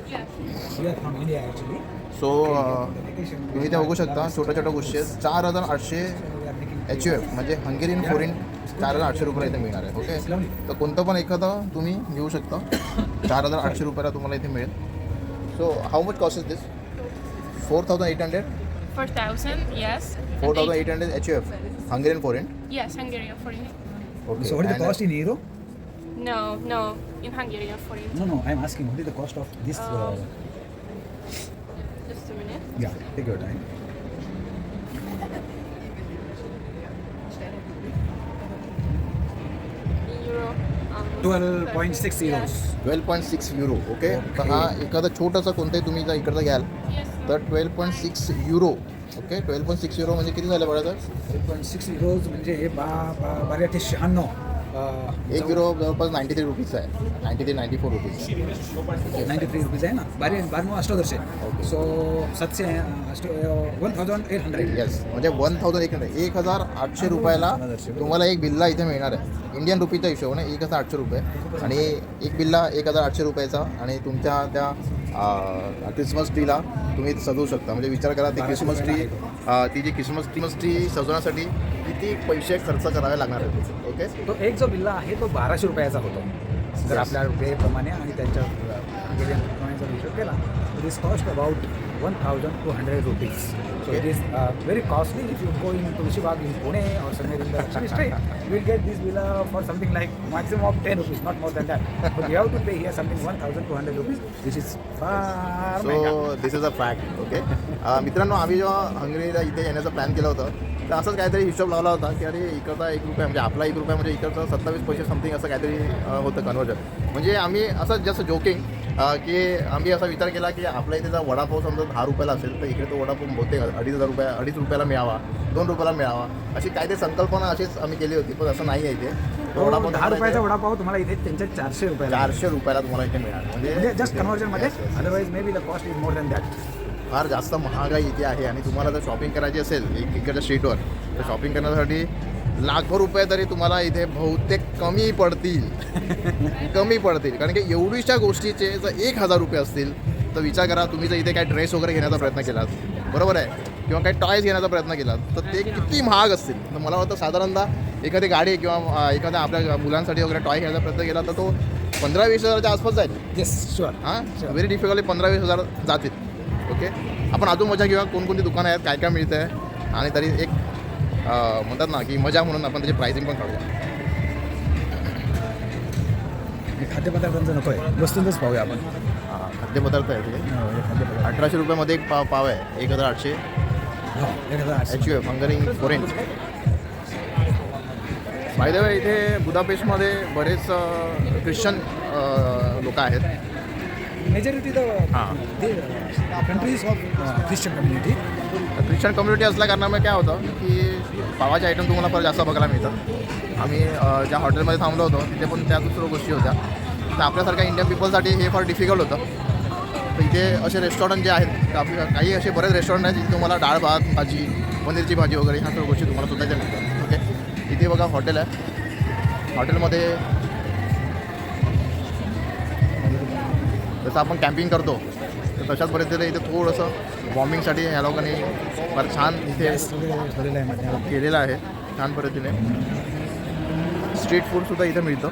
We are from India actually. So तुम्ही इथे बघू शकता छोट्या छोट्या गोष्टी आहेत. 4,800 HUF म्हणजे हंगेरियन फोरिन 4,800 रुपयाला इथे मिळणार आहे. ओके, तर कोणतं पण एखादं तुम्ही घेऊ शकता. 4,800 रुपयाला तुम्हाला इथे मिळेल. So how much cost is this? 4,800. 4,000, yes. 4,800 HUF Hungarian forint. Yes, Hungarian forint. Okay. So what is the and, cost in euro? No, in Hungarian forint. No, I'm asking what is the cost of this? Just a minute. Yeah, take your time. In euro. 12.6 euros. 12.6 euro. Okay, तर हा एखादा छोटासा कोणताही तुम्ही जर इकडचा घ्याल Yes. तर 12.6 युरो. ओके, 12.6 युरो म्हणजे किती झालं बघा तर 12.6 euros म्हणजे 1296. 1 युरो जवळपास 93 रुपीज आहे. 94 रुपीज. 93 रुपीज आहे ना. 12 अष्टोदरशे. सो 1,800. येस, म्हणजे 1,800 रुपयाला तुम्हाला एक बिल्ला इथे मिळणार आहे. इंडियन रुपीच्या हिशोबाने 1,800 रुपये आणि एक बिल्ला 1,800 रुपयाचा. आणि तुमच्या त्या क्रिसमस ट्रीला तुम्ही सजवू शकता. म्हणजे विचार करा ते क्रिसमस ट्री ती जी क्रिसमस ट्री सजवण्यासाठी किती पैसे खर्च करावे लागणार आहेत. ओके, तो एक जो बिल्ला आहे तो 1200 रुपयाचा होतो जर आपल्या वेळेप्रमाणे आणि त्यांच्या प्रमाणे जर हिशोब केला तर this cost about 1,200 rupees. So it is very costly. If you go in Tulshibaug in Pune और somewhere in the Laxmi street you will get this villa for something like maximum of 10 rupees, not more than that. But you have to pay here something 1,200 rupees. This is far महंगा. So this is a fact. Okay, मित्रांनो, आम्ही जेव्हा हंगेरीला इथे येण्याचा plan केला होता तर असंच काहीतरी हिशोब लावला होता की अरे इकडचा 1 रुपया म्हणजे आपला 1 रुपया म्हणजे इकडचा 27 पैसे समथिंग असं काहीतरी होतं कन्वर्जन. म्हणजे आम्ही असं जस्ट जोकिंग की आम्ही असा विचार केला की आपल्या इथे जर वडापाव समजा 10 रुपयाला असेल तर इकडे तो वडापाव बहुतेक 2.5 रुपयाला मिळावा, 2 रुपयाला मिळावा, अशी काहीतरी संकल्पना अशीच आम्ही केली होती. पण असं नाही आहे इथे. तो 10 रुपयाचा वडापाव तुम्हाला इथे त्यांच्या 400 रुपयाला 400 रुपयाला तुम्हाला इथे मिळणार. म्हणजे जस्ट कन्वर्जनमध्ये. Otherwise maybe the cost is more than that. फार जास्त महागाई इथे आहे. आणि तुम्हाला जर शॉपिंग करायची असेल इकडच्या स्ट्रीटवर तर शॉपिंग करण्यासाठी लाखो रुपये तरी तुम्हाला इथे बहुतेक कमी पडतील. कारण की एवढीशा गोष्टीचे जर 1,000 रुपये असतील तर विचार करा तुम्ही जर इथे काय ड्रेस वगैरे घेण्याचा प्रयत्न केलात, बरोबर आहे, किंवा काही टॉयज घेण्याचा प्रयत्न केलात तर ते किती महाग असतील. तर मला वाटतं साधारणतः एखादी गाडी किंवा एखाद्या आपल्या मुलांसाठी वगैरे टॉय घेण्याचा प्रयत्न केला तर तो 15-20 हजाराच्या आसपास जाईल. Yes, sure. हां, व्हेरी डिफिकल्टली 15-20 हजार जातील. ओके, आपण अजून मजा घेऊया कोणकोणती दुकानं आहेत, काय काय मिळतं आहे आणि तरी एक म्हणतात ना की मजा म्हणून आपण त्याची प्राइसिंग पण काढूया. खाद्यपदार्थांचं नको आहे, वस्तूंचंच पाहूया आपण. खाद्यपदार्थ आहे तिथे. खाद्यपदार्थ 1,800 रुपयामध्ये एक पाव आहे. 1,800 1,800 HUF Hungarian forint. By the way इथे बुदापेस्टमध्ये बरेच ख्रिश्चन लोक आहेत. मेजॉरिटी हां. Countries of Christian community. Christian community असल्या कारणामुळे काय होतं की पावाचे आयटम तुम्हाला फार जास्त बघायला मिळतात. आम्ही ज्या हॉटेलमध्ये थांबलो होतो तिथे पण त्या दुसऱ्या गोष्टी होत्या. तर आपल्यासारख्या इंडियन पीपलसाठी हे फार डिफिकल्ट होतं. तर इथे असे रेस्टॉरंट जे आहेत काही असे बरेच रेस्टॉरंट आहेत जिथे तुम्हाला डाळ भात भाजी पनीरची भाजी वगैरे ह्या सर्व गोष्टी तुम्हाला सुद्धा इथे मिळतात. ओके, इथे बघा हॉटेल आहे. हॉटेलमध्ये जसं आपण कॅम्पिंग करतो तर तशाच पद्धतीने इथे थोडंसं वॉर्मिंगसाठी ह्या लोकांनी फार छान इथे केलेलं आहे. छान पद्धतीने स्ट्रीट फूडसुद्धा इथे मिळतं.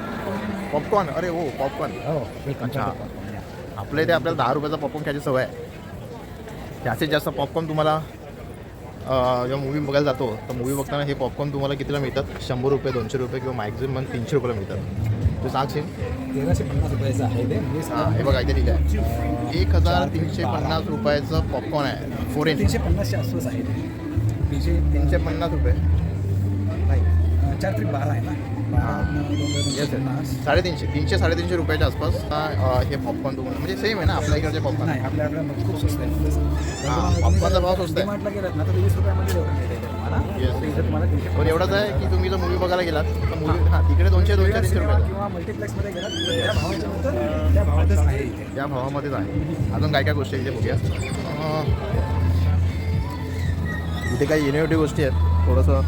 पॉपकॉर्न, अरे हो पॉपकॉर्न. अच्छा, आपल्या इथे आपल्याला 10 रुपयाचा पॉपकॉर्न खायची सवय आहे. जास्तीत जास्त पॉपकॉर्न तुम्हाला जेव्हा मूवी बघायला जातो तर मूवी बघताना हे पॉपकॉर्न तुम्हाला कितीला मिळतात? 100 रुपये 200 रुपये किंवा मॅक्झिमम 300 रुपयाला मिळतात. तू सांगशील? 1350 रुपयाचं आहे ते. हां, हे बघा इथे ठीक आहे. 1350 रुपयाचं पॉपकॉर्न आहे. 350च्या आसपास आहे ते. 350 रुपये नाही 4 त्रिक 12 आहे ना. येस 350 300-350 रुपयाच्या आसपास हे पॉपकॉर्न तुम्हाला म्हणजे सेम आहे ना आपल्या इकडचे पॉपकॉर्न. नाही आपल्याकडे खूप स्वस्त आहे. हां, पॉपकॉर्नचा भाव स्वस्त आहे. डिमार्टला गेलात ना तर 20 रुपयामध्ये जेवण मिळते तुम्हाला. Yes. तर इथे तुम्हाला 350 पण एवढंच आहे की तुम्ही जर मूवी बघायला गेलात तर मूवी हां तिकडे 200-300 रुपये किंवा मल्टिप्लेक्समध्ये गेलात तर त्या भावाच्या नंतर त्या भावातच आहे इथे. त्या भावामध्येच आहे. अजून काय काय गोष्टी इथे बघूया. इथे काही इनोव्हेटिव्ह गोष्टी आहेत. थोडंसं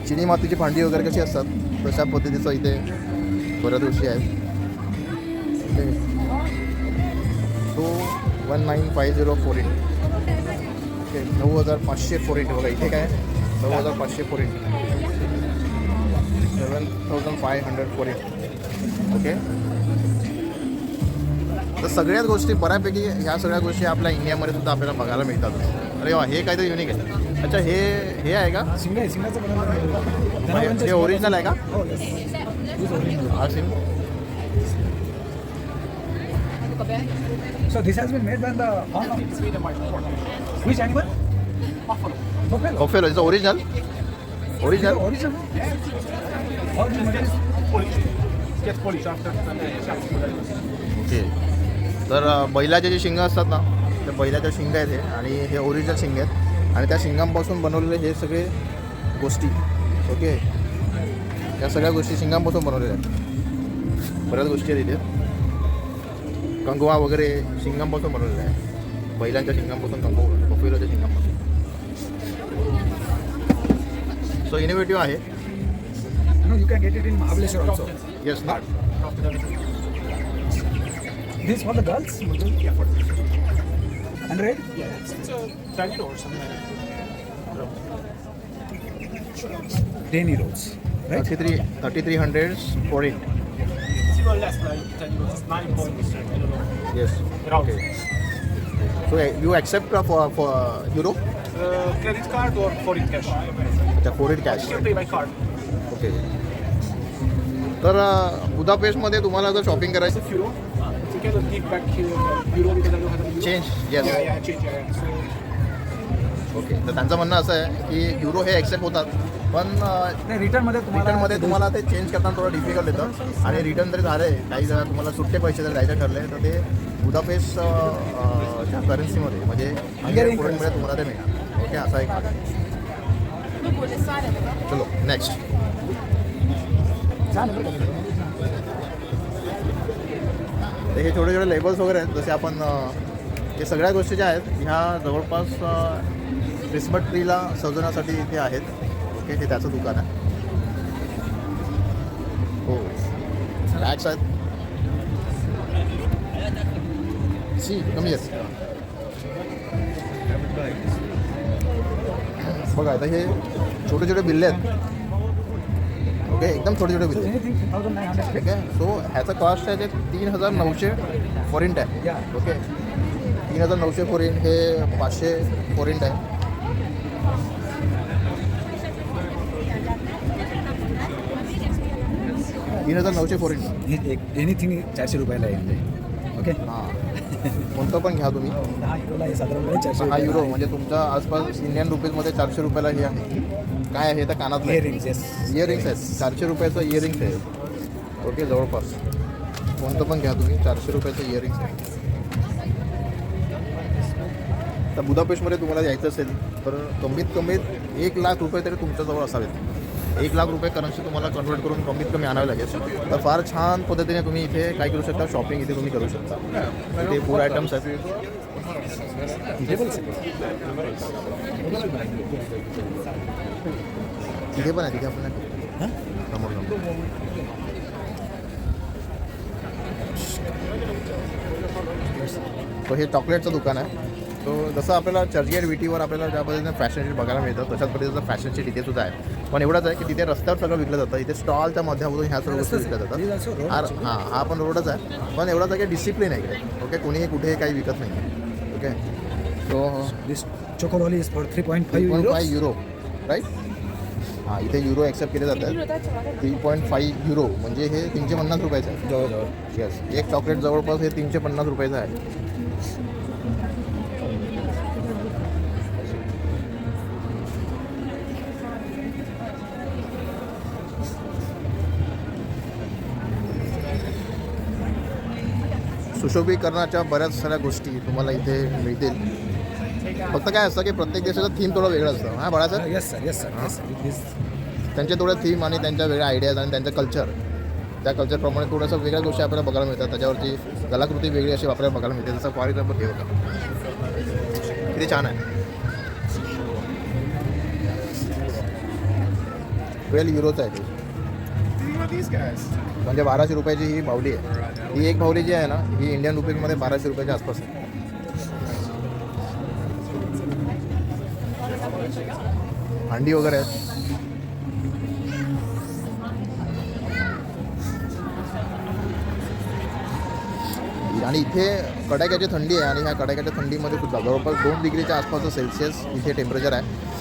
चिनी मातीची भांडी वगैरे कशी असतात तशा पद्धतीचं इथे बऱ्याच गोष्टी आहेत. ओके, तो 1950 फोरिन. Okay, 9500 foreign. बघा इथे काय 9500 फोरिन, 7500 फोरिन. ओके, तर सगळ्याच गोष्टी बऱ्यापैकी ह्या सगळ्या गोष्टी आपल्या इंडियामध्ये सुद्धा आपल्याला बघायला मिळतात. अरे वा, हे काहीतरी युनिक आहे. अच्छा, हे आहे का? सिंगाचं बनवलं हे ओरिजिनल आहे का? हो हा Singh. So this has been made by the horn of which animal? Buffalo. Buffalo is original. Original. Original. All the materials. Gets polished after okay, तर बैलाचे जे शिंग असतात ना त्या बैलाच्या शिंग आहेत हे आणि हे ओरिजिनल शिंग आहेत आणि त्या शिंगांपासून बनवलेले हे सगळे गोष्टी. ओके, त्या सगळ्या गोष्टी शिंगांपासून बनवलेल्या आहेत. बऱ्याच गोष्टी आहेत इथे. कंगवा वगैरे शिंगांपासून बनवलेलं आहे. बैलांच्या शिंगांपासून कंगवा, बफेलोच्या शिंगांपासून. सो इनोव्हेटिव्ह आहे. No, you can get it in Mahabaleshwar also. Yes ना. This for the girls? Yeah, for And red? yeah, it's a tiny or something like that. Danny rolls. Right? 3300 foreign. It's even less, like 10 euros. It's 9 points. I don't know. Yes. Around. So you accept for euro? Credit card or foreign cash? अच्छा, foreign cash. You can pay by card. Okay. तर बुदापेस्टमध्ये तुम्हाला जर shopping करायचं It's a euro. You cannot give back euro because I don't have a euro. Change. Yeah, yes. yeah, change. Yeah. So okay, तर त्यांचं म्हणणं असं आहे की युरो हे ॲक्सेप्ट होतात पण नाही रिटर्नमध्ये रिटर्नमध्ये तुम्हाला ते चेंज करताना थोडं डिफिकल्ट येतं आणि रिटर्न जरी झाले काही जर तुम्हाला सुट्टे पैसे जर द्यायचे ठरले तर ते बुदापेस्ट च्या करन्सीमध्ये म्हणजे हंगेरियन करन्सीमध्ये तुम्हाला ते मिळणार. ओके, असा एक भाग आहे. चलो नेक्स्ट. तर हे छोटे छोटे लेबल्स वगैरे आहेत जसे आपण हे सगळ्या गोष्टी ज्या आहेत ह्या जवळपास क्रिसमस ट्रीला सजवण्यासाठी इथे आहेत. ओके, हे त्याचं दुकान आहे. हो, रॅक्स आहेत. सी कमी आहेत. बघा आता हे छोटे छोटे बिल्ले आहेत. ओके, एकदम छोटे छोटे बिल्ले. Anything 1900. ठीक आहे. सो ह्याचं कॉस्ट आहे ते 3900 फोरिंट आहे. Yeah. ओके, 3900 फोरिंट हे 500 फोरिंट आहे. एनिथिंग 400 रुपयाला येते. ओके, हां, कोणतं पण घ्या तुम्ही. 10 युरोला हे साधारणपणे 400 हा युरो म्हणजे तुमच्या आसपास इंडियन रुपीजमध्ये 400 रुपयाला हे आहे. काय आहे तर कानात Earrings, yes. इयरिंग्स आहेत 400 रुपयाचं इयरिंग्स आहे ओके जवळपास कोणतं पण घ्या तुम्ही 400 रुपयाचं इयरिंग्स आहे तर बुदापेस्टमध्ये तुम्हाला यायचं असेल तर कमीत कमी 1 लाख रुपये तरी तुमच्याजवळ असावेत 1 लाख रुपये करन्सी तुम्हाला कन्वर्ट करून कमीत कमी आणावे लागेल तर फार छान पद्धतीने तुम्ही इथे काय करू शकता शॉपिंग इथे तुम्ही करू शकता इथे फूड आयटम्स आहेत तिथे पण आहे तिथे आपण समोर तो हे चॉकलेटचं दुकान आहे तो जसं आपल्याला चर्चगेट विटीवर आपल्याला ज्या पद्धतीने फॅशन शीट बघायला मिळतं तशाच पद्धतीचं फॅशन शीट इथे सुद्धा आहे पण एवढंच आहे की तिथे रस्त्यावर सगळं विकलं जातं इथे स्टॉलच्या माध्यमातून ह्या सर्व गोष्टी विकल्या जातात हा पण रोडच आहे पण एवढंच आहे की डिसिप्लिन आहे इकडे ओके कोणीही कुठेही काही विकत नाही okay so This chocolate is for 3.5 3.5 euro right हां इथे युरो ॲक्सेप्ट केले जातात 3.5 युरो म्हणजे हे 350 रुपयाचं आहे जवळजवळ येस एक चॉकलेट जवळपास हे 350 रुपयाचं आहे सुशोभीकरणाच्या बऱ्याच साऱ्या गोष्टी तुम्हाला इथे मिळतील फक्त काय असतं की प्रत्येक देशाचं थीम थोडं वेगळं असतं हां Balasaheb yes sir yes sir yes sir त्यांचे थोडं थीम आणि त्यांच्या वेगळ्या आयडियाज आणि त्यांचं कल्चर त्या कल्चरप्रमाणे थोडंसं वेगळ्या गोष्टी आपल्याला बघायला मिळतात त्याच्यावरती कलाकृती वेगळी अशी आपल्याला बघायला मिळते जसं फॉर एक्झाम्पल हे होतं किती छान आहे 12 युरोचं आहे ते म्हणजे 1200 रुपयाची ही बावली आहे ही एक बावली जी आहे ना ही इंडियन रुपीजमध्ये 1200 रुपयाच्या आसपास आहे भांडी वगैरे आहेत आणि इथे कडाक्याची थंडी आहे आणि ह्या कडाक्याच्या थंडीमध्ये सुद्धा जवळपास 2 डिग्रीच्या आसपासचं सेल्सिअस इथे टेम्परेचर आहे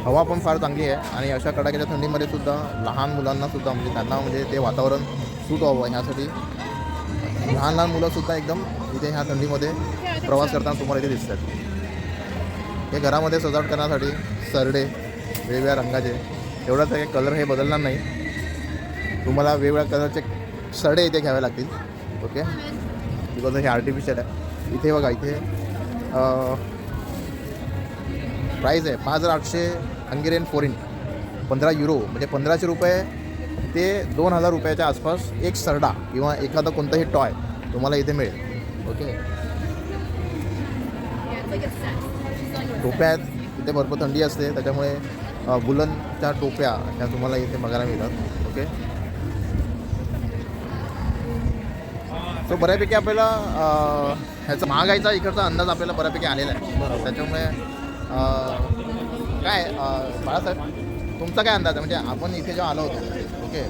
हवा पण फार चांगली आहे आणि अशा कडाक्याच्या थंडीमध्ये सुद्धा लहान मुलांना सुद्धा म्हणजे त्यांना म्हणजे ते वातावरण सूट व्हावं ह्यासाठी लहान लहान मुलंसुद्धा एकदम इथे ह्या थंडीमध्ये प्रवास करताना तुम्हाला इथे दिसतात हे घरामध्ये सजावट करण्यासाठी सरडे वेगवेगळ्या रंगाचे एवढंच आहे कलर हे बदलणार नाही तुम्हाला वेगवेगळ्या कलरचे सरडे इथे घ्यावे लागतील ओके बिकॉज हे आर्टिफिशियल आहे इथे बघा इथे प्राईज आहे 5,800 हंगेरियन फोरिन 15 युरो म्हणजे 1500 रुपये ते 2,000 रुपयाच्या आसपास एक सरडा किंवा एखादा कोणताही टॉय तुम्हाला इथे मिळेल ओके टोप्या आहेत इथे भरपूर थंडी असते त्याच्यामुळे बुलनच्या टोप्या ह्या तुम्हाला इथे बघायला मिळतात ओके सो बऱ्यापैकी आपल्याला ह्याचा महागाईचा इकडचा अंदाज आपल्याला बऱ्यापैकी आलेला आहे त्याच्यामुळे काय बाळासाहेब तुमचा काय अंदाज आहे म्हणजे आपण इथे जेव्हा आलो होतो ओके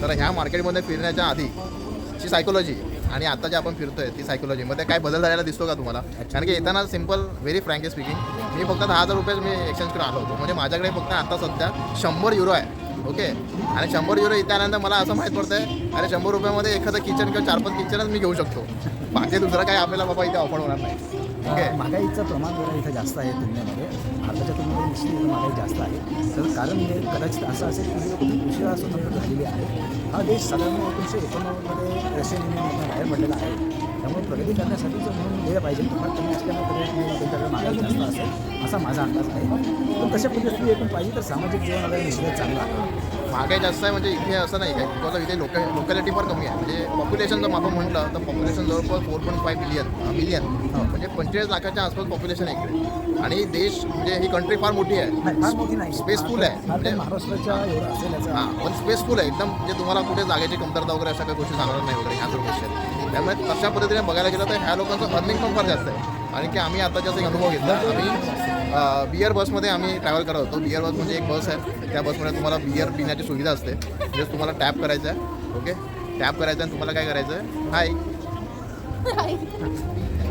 तर ह्या मार्केटमध्ये फिरण्याच्या आधीची सायकोलॉजी आणि आता जे आपण फिरतोय ती सायकोलॉजीमध्ये काय बदल झालेला दिसतो का तुम्हाला कारण की येताना सिम्पल व्हेरी फ्रँकली स्पीकिंग मी फक्त 10,000 रुपये मी एक्सचेंज करून आलो होतो म्हणजे माझ्याकडे फक्त आता सध्या 100 युरो आहे ओके आणि 100 युरो इथे आल्यानंतर मला असं माहीत पडतं आहे अरे 100 रुपयामध्ये एखादं किचन किंवा 4-5 किचनच मी घेऊ शकतो बाकी दुसरं काय आपल्याला बाबा इथे ऑफर होणार नाही ओके महागाईचं प्रमाण जरा इथं जास्त आहे तुलनेमध्ये भारताच्या तुलनेमध्ये निश्चित महागाई जास्त आहे तर कारण हे कदाचित असं असेल की हे कुठे उशिरा स्वतंत्र झालेली आहे हा देश साधारण 1989 रशियन युनियनमधून बाहेर पडलेला आहे त्यामुळे प्रगती करण्यासाठी जर म्हणून वेळ पाहिजे तर कमी असल्यामुळे त्यांच्याकडे महागाई जास्त असेल असा माझा अंदाज आहे पण तशा परिस्थिती एकूण पाहिजे तर सामाजिक जीवन वगैरे निश्चित चांगलं आहे महागाई जास्त आहे म्हणजे इथे असं नाही काय बिकॉज इथे लोकॅलिटी फार कमी आहे म्हणजे पॉप्युलेशन जर आपण म्हटलं तर पॉप्युलेशन जवळपास 4.5 मिलियन म्हणजे 45 लाखाच्या आसपास पॉप्युलेशन आहे इकडे आणि देश म्हणजे ही कंट्री फार मोठी आहे नाही फार मोठी नाही स्पेसफुल आहे म्हणजे महाराष्ट्राच्या एवढं असेल याचा हां पण स्पेसफुल आहे एकदम म्हणजे तुम्हाला कुठे जागेची कमतरता वगैरे अशा काही गोष्टी जाणार नाही वगैरे ह्या सर्व गोष्टी आहेत त्यामुळे तशा पद्धतीने बघायला गेलं तर ह्या लोकांचं अर्निंग पण फार जास्त आहे आणि की आम्ही आता जसं एक अनुभव घेतला आम्ही बियर बसमध्ये आम्ही ट्रॅव्हल करत होतो बियर बस म्हणजे एक बस आहे त्या बसमध्ये तुम्हाला बियर पिण्याची सुविधा असते म्हणजे तुम्हाला टॅप करायचं आहे ओके टॅप करायचं आहे तुम्हाला काय करायचं आहे हाय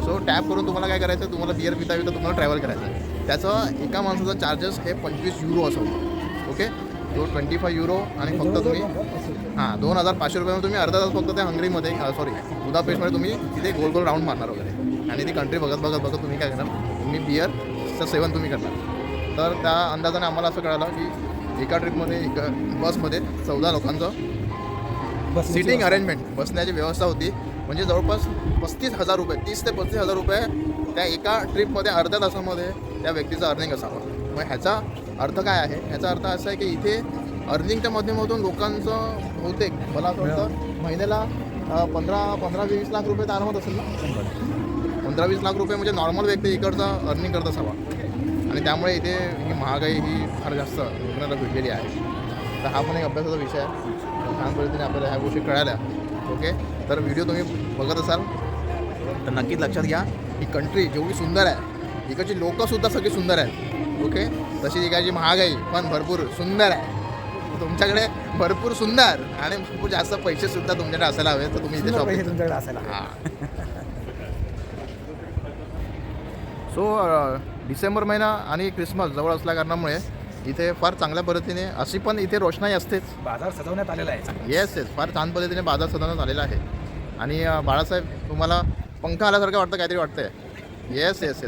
सो टॅप करून तुम्हाला काय करायचं आहे तुम्हाला बियर पिता तुम्हाला ट्रॅव्हल करायचं आहे त्याचं एका माणसाचा चार्जेस हे 25 युरो असं होतं ओके तो 25 युरो आणि फक्त तुम्ही हां 2,500 रुपयामध्ये तुम्ही अर्धा तास फक्त त्या हंगरीमध्ये सॉरी बुदापेस्टमध्ये तुम्ही तिथे गोल गोल राऊंड मारणार वगैरे आणि ती कंट्री बघत तुम्ही काय करणार तुम्ही बियरचं सेवन तुम्ही करणार तर त्या अंदाजाने आम्हाला असं कळालं की एका ट्रिपमध्ये बसमध्ये 14 लोकांचं बस सिटिंग अरेंजमेंट बसण्याची व्यवस्था होती. म्हणजे जवळपास 35,000 रुपये 30 ते 35,000 रुपये त्या एका ट्रिपमध्ये अर्ध्या तासामध्ये त्या व्यक्तीचं अर्निंग असावं. मग ह्याचा अर्थ काय आहे? ह्याचा अर्थ असा आहे की इथे अर्निंगच्या माध्यमातून लोकांचं बहुतेक मला असं वाटतं महिन्याला 15-20 लाख रुपये तर आरामात असेल ना. 15-20 लाख रुपये म्हणजे नॉर्मल व्यक्ती इकडचा अर्निंग करत असावा. आणि त्यामुळे इथे ही महागाई ही फार जास्त लोकांना भेटलेली आहे. तर हा पण एक अभ्यासाचा विषय आहे. छान पद्धतीने आपल्याला ह्या गोष्टी कळाल्या. ओके, तर व्हिडिओ तुम्ही बघत असाल तर नक्कीच लक्षात घ्या ही कंट्री जेवढी सुंदर आहे इकडची लोकंसुद्धा सगळी सुंदर आहेत. ओके, तशी इकडची महागाई पण भरपूर सुंदर आहे. तुमच्याकडे भरपूर सुंदर आणि भरपूर जास्त पैसेसुद्धा तुमच्याकडे असायला हवे तर तुम्ही इथे शॉपिंग तुमच्याकडे असायला हां. सो डिसेंबर महिना आणि क्रिसमस जवळ असल्या कारणामुळे इथे फार चांगल्या पद्धतीने अशी पण इथे रोषणाई असतेच. बाजार सजवण्यात आलेला आहे. येस फार छान पद्धतीने बाजार सजवण्यात आलेला आहे. आणि बाळासाहेब तुम्हाला पंखा आल्यासारखं वाटतं काहीतरी वाटतंय. येस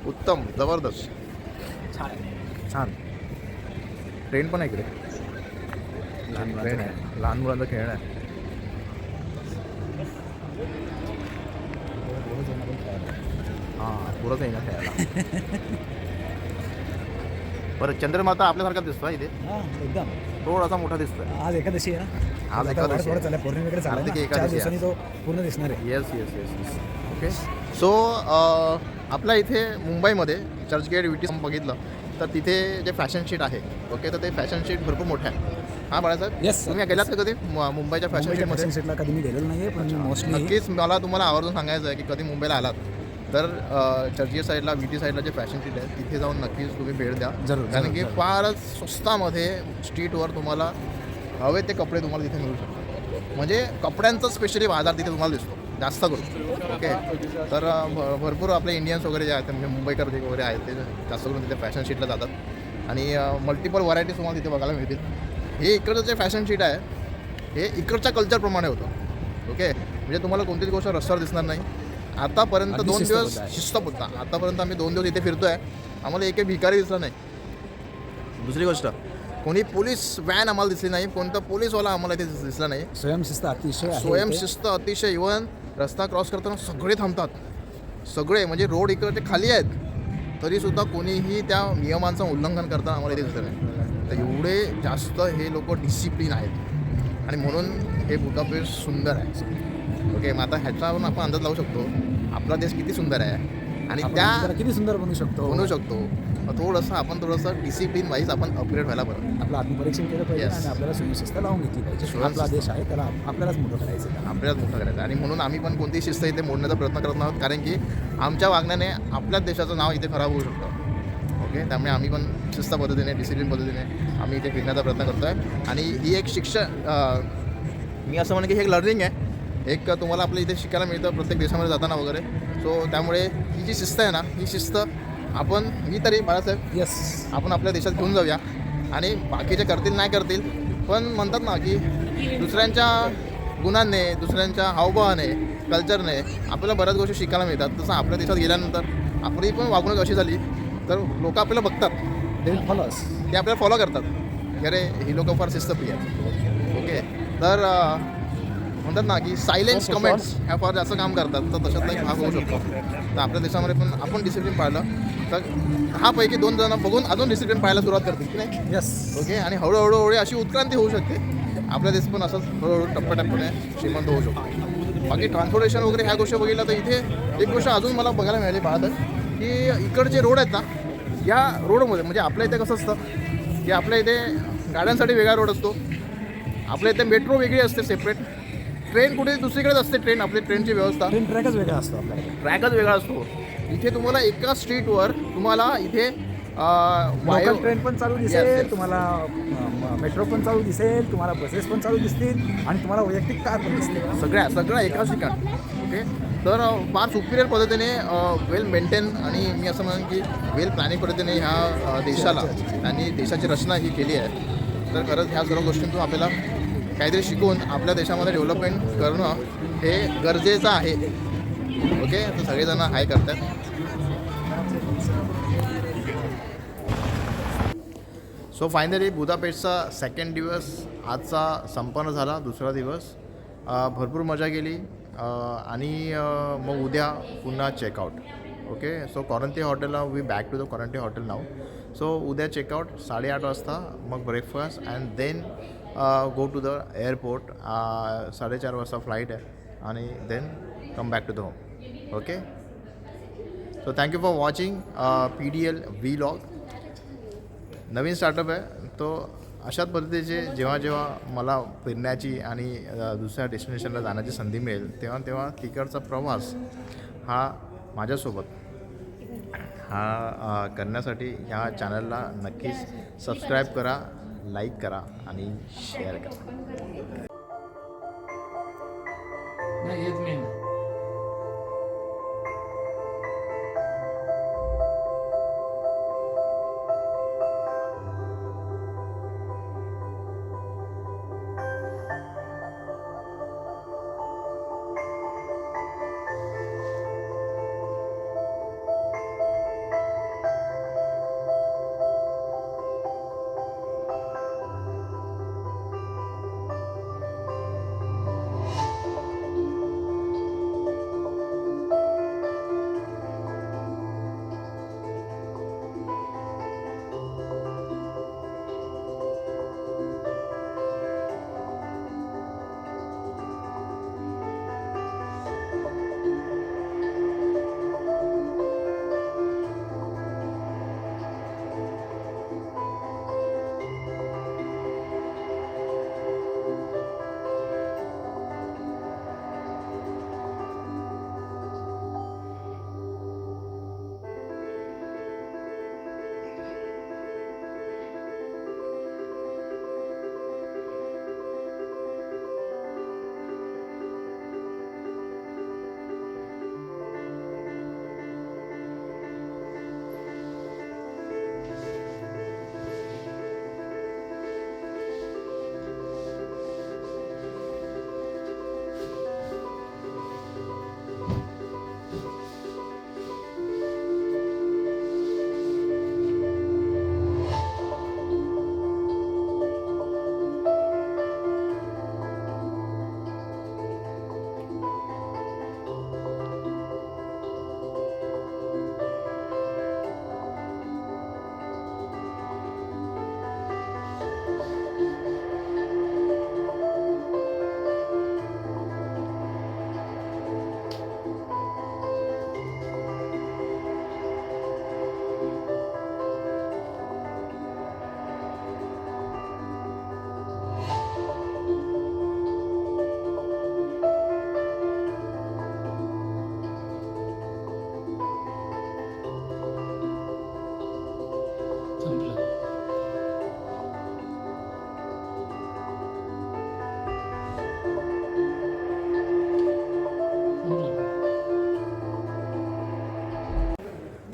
उत्तम जबरदस्त छान. ट्रेन पण आहे इकडे. ट्रेन आहे लहान मुलांचं खेळणं आहे. हां पुरंच आहे ना खेळायला. बरं चंद्रमाता आपल्यासारखा दिसतो इथे हां एकदम थोडासा मोठा दिसतोय. आज एकादशी आहे ना. आज आता एकादशी थोडं आहे. चाललं पौर्णिमेकडे चाललं कार्तिकी ना. एकादशी 4 आहे. दिवसांनी तो पूर्ण दिसणार आहे. Yes okay. सो आपल्या इथे मुंबईमध्ये चर्चगेट VT बघितलं तर तिथे जे फॅशन शीट आहे ओके तर ते फॅशन शीट भरपूर मोठं आहे. हां बाळासाहेब Yes, sir. तुम्ही गेलात का कधी मुंबईच्या फॅशन शीटमध्ये? फॅशन सेटला कधी मी गेलेलो नाही आहे पण मोस्टली नक्कीच मला तुम्हाला आवर्जून सांगायचं आहे की कधी मुंबईला आलात तर चर्चगेट साईडला VT साईडला जे फॅशन शीट आहे तिथे जाऊन नक्कीच तुम्ही भेट द्या. जरूर, कारण की जरूर. फारच स्वस्तामध्ये स्ट्रीटवर तुम्हाला हवे ते कपडे तुम्हाला तिथे मिळू शकतात. म्हणजे कपड्यांचा स्पेशली बाजार तिथे तुम्हाला दिसतो जास्त करून. ओके, तर भरपूर आपले इंडियन्स वगैरे जे आहेत म्हणजे मुंबईकर जे वगैरे आहेत ते जास्त करून तिथे फॅशन शीटला जातात आणि मल्टिपल व्हरायटीज तुम्हाला तिथे बघायला मिळतील. हे इकडचं जे फॅशन शीट आहे हे इकडच्या कल्चरप्रमाणे होतं. ओके, म्हणजे तुम्हाला कोणतीच गोष्ट रस्त्यावर दिसणार नाही. आतापर्यंत अगदी 2 दिवस शिस्तबद्ध आहे. शिस्तबद्ध आतापर्यंत आम्ही 2 दिवस इथे फिरतो आहे. आम्हाला एक भिकारी दिसला नाही. दुसरी गोष्ट कोणी पोलीस व्हॅन आम्हाला दिसली नाही. कोणता पोलीसवाला आम्हाला इथे दिसला नाही. स्वयंशिस्त अतिशय आहे इथे. स्वयंशिस्त अतिशय. इव्हन रस्ता क्रॉस करताना सगळे थांबतात. सगळे म्हणजे रोड इकडे खाली आहेत तरीसुद्धा कोणीही त्या नियमांचं उल्लंघन करताना आम्हाला इथे दिसलं नाही. तर एवढे जास्त हे लोक डिसिप्लिन आहेत आणि म्हणून हे बुदापेस्ट सुंदर आहे. ओके, मग आता ह्याच्यावरून आपण अंदाज लावू शकतो आपला देश किती सुंदर आहे आणि आपण त्या जरा किती सुंदर बनवू शकतो. मग थोडंसं डिसिप्लिन वाईज आपण अपग्रेड व्हायला बरं. आपलं आत्मपरीक्षण केलं पाहिजे Yes. आणि आपल्याला स्वयंशिस्त लावून घेतली पाहिजे. आपला देश आहे त्याला आपल्यालाच मोठं करायचं आहे. आपल्यालाच मोठं करायचं आणि म्हणून आम्ही पण कोणतीही शिस्त इथे मोडण्याचा प्रयत्न करत आहोत. कारण की आमच्या वागण्याने आपल्याच देशाचं नाव इथे खराब होऊ शकतं. ओके, त्यामुळे आम्ही पण शिस्त पद्धतीने डिसिप्लिन पद्धतीने आम्ही इथे फिरण्याचा प्रयत्न करतो आहे. आणि ही एक मी असं म्हणेन की हे एक लर्निंग आहे. एक तुम्हाला आपल्या इथे शिकायला मिळतं प्रत्येक देशामध्ये जाताना वगैरे. सो त्यामुळे ही जी शिस्त आहे ना ही शिस्त आपण मी तरी बाळासाहेब येस आपण आपल्या देशात घेऊन जाऊया. आणि बाकीचे करतील नाही करतील पण म्हणतात ना की दुसऱ्यांच्या गुणांनी दुसऱ्यांच्या हावभावाने कल्चरने आपल्याला बऱ्याच गोष्टी शिकायला मिळतात. तसं आपल्या देशात गेल्यानंतर आपली पण वागणूक अशी झाली तर लोक आपल्याला बघतात दे विल फॉलो अस. ते आपल्याला फॉलो करतात की अरे ही लोकं फार शिस्तप्रिय आहेत. ओके, तर म्हणतात ना की सायलेन्स कमेंट्स ह्या फार जास्त काम करतात. तर तशातला एक भाग होऊ शकतो. तर आपल्या देशामध्ये पण आपण डिसिप्लिन पाळलं तर 10 पैकी 2 जण बघून अजून डिसिप्लिन पाहायला सुरुवात करतील की नाही. येस ओके, आणि हळूहळू अशी उत्क्रांती होऊ शकते. आपला देश पण असंच हळूहळू टप्प्याटप्प्याने श्रीमंत होऊ शकतो. बाकी ट्रान्सपोर्टेशन वगैरे ह्या गोष्टी बघितल्या तर इथे एक गोष्ट अजून मला बघायला मिळाली पाहतं की इकडचे रोड आहेत ना या रोडमध्ये म्हणजे आपल्या इथे कसं असतं की आपल्या इथे गाड्यांसाठी वेगळा रोड असतो. आपल्या इथे मेट्रो वेगळी असते सेपरेट. ट्रेन कुठे दुसरीकडेच असते. ट्रेन आपली ट्रेनची व्यवस्था ट्रेन ट्रॅकच वेगळा असतो आपल्याकडे. ट्रॅकच वेगळा असतो. इथे तुम्हाला एका स्ट्रीटवर तुम्हाला इथे लोकल ट्रेन पण चालू दिसेल Yes, yes. तुम्हाला मेट्रो पण चालू दिसेल तुम्हाला बसेस पण चालू दिसतील आणि तुम्हाला वैयक्तिक कार पण दिसतील. सगळं एकाच ठिकाणी. ओके, तर फार सुपिरियर पद्धतीने वेल मेंटेन आणि मी असं म्हणेन की वेल प्लॅनिंग पद्धतीने ह्या देशाला आणि देशाची रचना ही केली आहे. तर खरंच ह्या सर्व गोष्टींतून आपल्याला काहीतरी शिकून आपल्या देशामध्ये डेव्हलपमेंट करणं हे गरजेचं आहे. ओके, तर सगळेजण हाय करतात. सो फायनली बुदापेस्टचा सेकंड दिवस आजचा संपन्न झाला, दुसरा दिवस. भरपूर मजा केली आणि मग उद्या पुन्हा चेकआउट. ओके, सो कॉरंटी हॉटेलला we back to the Corinthia hotel now. So उद्या चेकआउट 8:30 वाजता, मग breakfast and then go to the airport. 4:30 वाजता फ्लाईट आहे आणि then come back to the home. Okay, so thank you for watching PDL vlog. नवीन startup आहे तो. अशाच पद्धतीचे जेव्हा मला फिरण्याची आणि दुसऱ्या डेस्टिनेशनला जाण्याची संधी मिळेल तेव्हा तिकडचा प्रवास हा माझ्यासोबत हा करण्यासाठी ह्या चॅनलला नक्कीच सबस्क्राईब करा, लाईक करा आणि शेअर करा. नाही हेच मेन.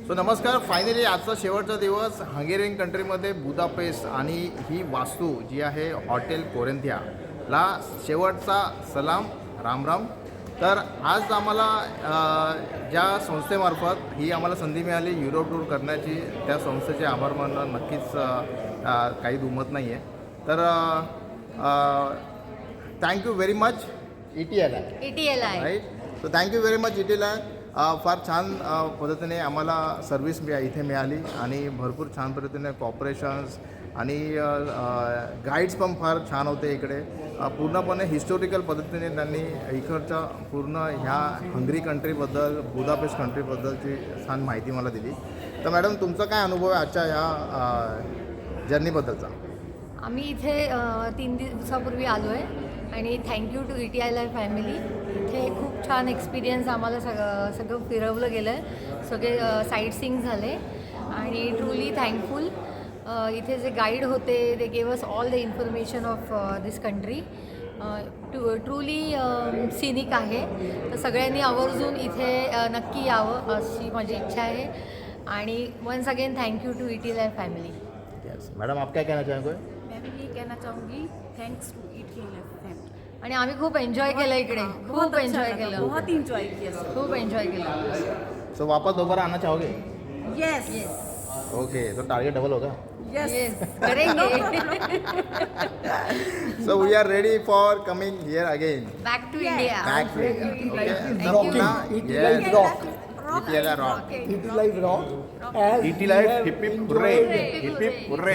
सो नमस्कार. फायनली आजचा शेवटचा दिवस हंगेरियन कंट्रीमध्ये बुदापेस्ट आणि ही वास्तू जी आहे हॉटेल कोरिंथियाला शेवटचा सलाम, राम राम. तर आज आम्हाला ज्या संस्थेमार्फत ही आम्हाला संधी मिळाली युरोप टूर करण्याची, त्या संस्थेचे आभार मानणं नक्कीच काही दुमत नाही आहे. तर thank you very much ETL right. So thank you very much ETL. फार छान पद्धतीने आम्हाला सर्विस इथे मिळाली आणि भरपूर छान पद्धतीने कॉपरेशन्स आणि गाईड्स पण फार छान होते इकडे. पूर्णपणे हिस्टोरिकल पद्धतीने त्यांनी इकडच्या पूर्ण ह्या हंगरी कंट्रीबद्दल, बुदापेस्ट कंट्रीबद्दलची छान माहिती मला दिली. तर मॅडम तुमचा काय अनुभव आहे आजच्या ह्या जर्नीबद्दलचा? आम्ही इथे 3 दिवसापूर्वी आलो आहे आणि थँक्यू टू ETL फॅमिली. इथे खूप छान एक्सपिरियन्स आम्हाला सगळं फिरवलं गेलं आहे, सगळे साईट सीइंग झाले आणि ट्रूली थँकफुल. इथे जे गाईड होते they gave us all the information of this country. Truly scenic आहे, तर सगळ्यांनी आवर्जून इथे नक्की यावं अशी माझी इच्छा आहे. आणि once again thank you to ETL family. Yes madam, आप क्या कहना चाहेंगे? मैं भी ये कहना चाहूँगी थैंक्स टू ETL फैमिली. आणि आम्ही खूप एन्जॉय केलं इकडे, खूप एन्जॉय केलं, बहुत एन्जॉय किया. खूप एन्जॉय केलं. सो वापस दोबारा आना चाहोगे? यस. ओके तो टार्गेट डबल होगा. Yes. करेंगे. So we are ready for coming here again. Back to India. Back okay तर पुन्हा rock it life hip hip hurray hip hip hurray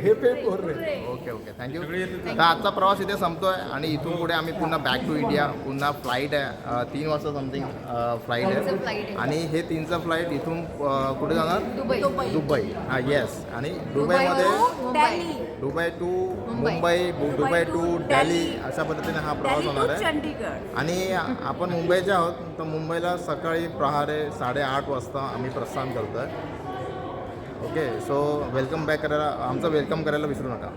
hip hip hurray. Okay okay thank you. तर आजचा प्रवास इथे संपतोय आणि इथून पुढे आम्ही पुन्हा बॅक टू इंडिया. पुन्हा फ्लाईट आहे 3 वाजता समथिंग फ्लाईट तीनचं आहे flight आहे. आणि हे 3चं फ्लाईट इथून कुठे जाणार दुबई. दुबई. हां येस आणि दुबईमध्ये Mumbai. Dubai to Mumbai. Mumbai Dubai to Delhi अशा पद्धतीने हा प्रवास होणार आहे. चंडीगड. आणि आपण मुंबईचे आहोत तर मुंबईला सकाळी प्रहारे 8:30 वाजता आम्ही प्रस्थान करतो आहे. ओके सो वेलकम बॅक करायला आमचं वेलकम करायला विसरू नका.